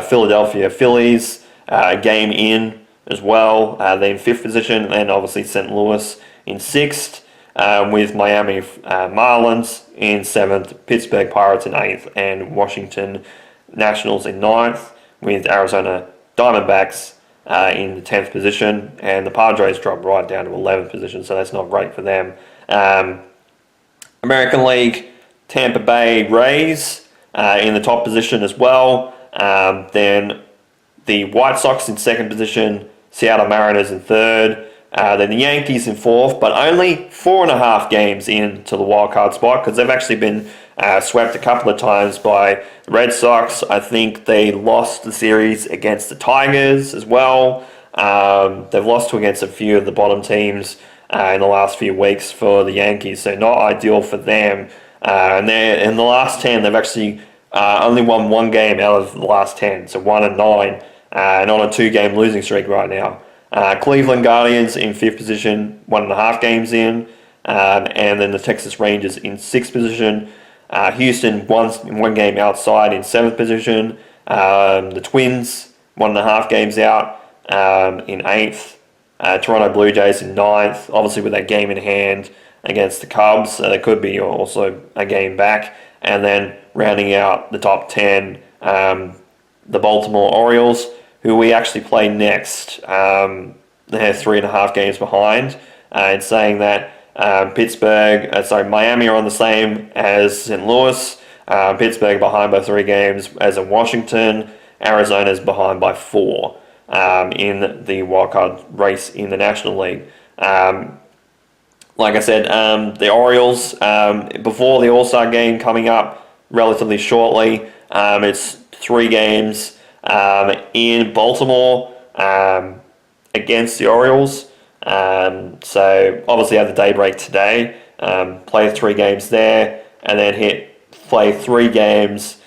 Philadelphia Phillies, a game in as well, they're in 5th position, and obviously St. Louis in 6th. With Miami Marlins in 7th, Pittsburgh Pirates in 8th, and Washington Nationals in 9th, with Arizona Diamondbacks in the 10th position, and the Padres dropped right down to 11th position, so that's not great for them. American League, Tampa Bay Rays in the top position as well, then the White Sox in 2nd position, Seattle Mariners in 3rd, then the Yankees in 4th, but only 4.5 games into the wildcard spot, because they've actually been swept a couple of times by the Red Sox. I think they lost the series against the Tigers as well. They've lost against a few of the bottom teams in the last few weeks for the Yankees, so not ideal for them. And they're, in the last 10, they've actually only won 1 game out of the last 10, so 1-9, and on a 2-game losing streak right now. Cleveland Guardians in 5th position, 1.5 games in, and then the Texas Rangers in 6th position. Houston, one game outside in 7th position. The Twins, 1.5 games out in 8th. Toronto Blue Jays in 9th, obviously with that game in hand against the Cubs. There could be also a game back. And then rounding out the top 10, the Baltimore Orioles, who we actually play next. They're 3.5 games behind. In saying that, Miami are on the same as St. Louis. Pittsburgh behind by 3 games, as in Washington. Arizona's behind by 4 in the wildcard race in the National League. Like I said, the Orioles, before the All-Star game coming up relatively shortly, it's 3 games in Baltimore against the Orioles. So obviously have the daybreak today, play 3 games there, and then play 3 games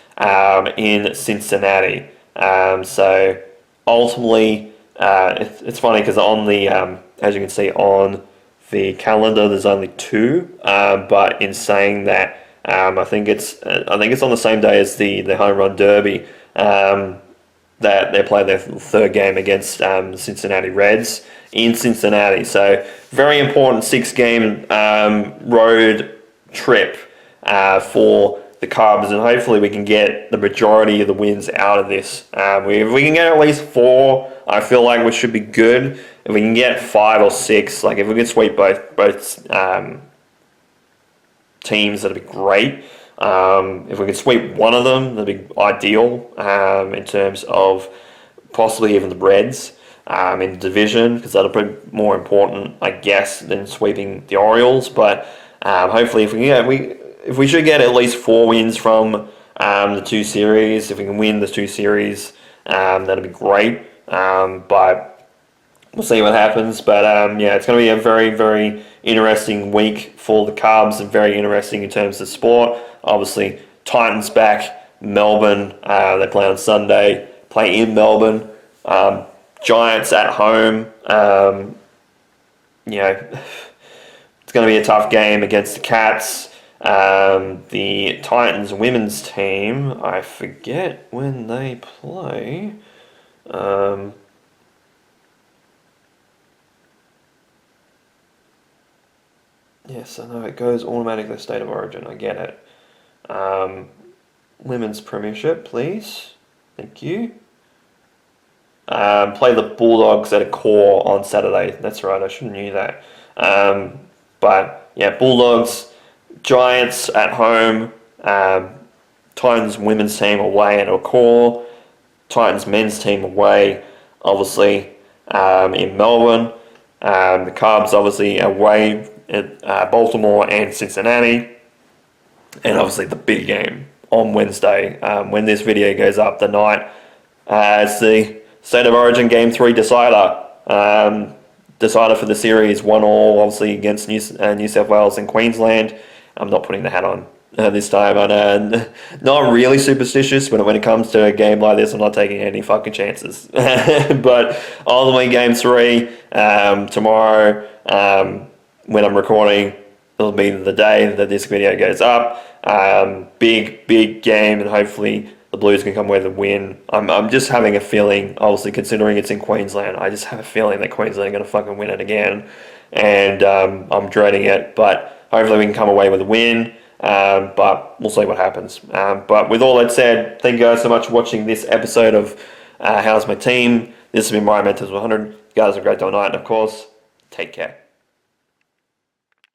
in Cincinnati. So ultimately, it's funny because on the, as you can see on the calendar, there's only 2, but in saying that, I think it's on the same day as the home run derby, that they play their 3rd game against Cincinnati Reds in Cincinnati. So very important 6-game road trip for the Cubs, and hopefully we can get the majority of the wins out of this. If we can get at least 4, I feel like we should be good. If we can get 5 or 6, like if we can sweep both teams, that'd be great. If we can sweep one of them, that'd be ideal in terms of possibly even the Reds in the division, because that'll be more important, I guess, than sweeping the Orioles. But hopefully, if we should get at least 4 wins from the 2 series. If we can win the 2 series, that'd be great. But we'll see what happens. But it's going to be a very, very interesting week for the Cubs, and very interesting in terms of sport. Obviously, Titans back, Melbourne, they play on Sunday, play in Melbourne. Giants at home. It's going to be a tough game against the Cats. The Titans women's team, I forget when they play. Yes, I know it goes automatically state of origin. I get it. Women's Premiership, please. Thank you. Play the Bulldogs at a core on Saturday. That's right, I should have knew that. But yeah, Bulldogs, Giants at home, Titans women's team away at a core, Titans men's team away, obviously, in Melbourne. The Cubs obviously away at Baltimore and Cincinnati. And obviously the big game on Wednesday, when this video goes up, the night, it's the State of Origin Game 3 decider. Decider for the series, 1-1 obviously against New South Wales and Queensland. I'm not putting the hat on this time. I'm not really superstitious, but when it comes to a game like this, I'm not taking any fucking chances. But ultimately, Game 3, tomorrow, when I'm recording, it'll be the day that this video goes up. Big game, and hopefully the Blues can come away with a win. I'm just having a feeling, obviously considering it's in Queensland, I just have a feeling that Queensland are going to fucking win it again. And I'm dreading it, but hopefully we can come away with a win. But we'll see what happens. But with all that said, thank you guys so much for watching this episode of How's My Team. This has been Ryan Mentors 100. You guys have a great day night, and of course, take care.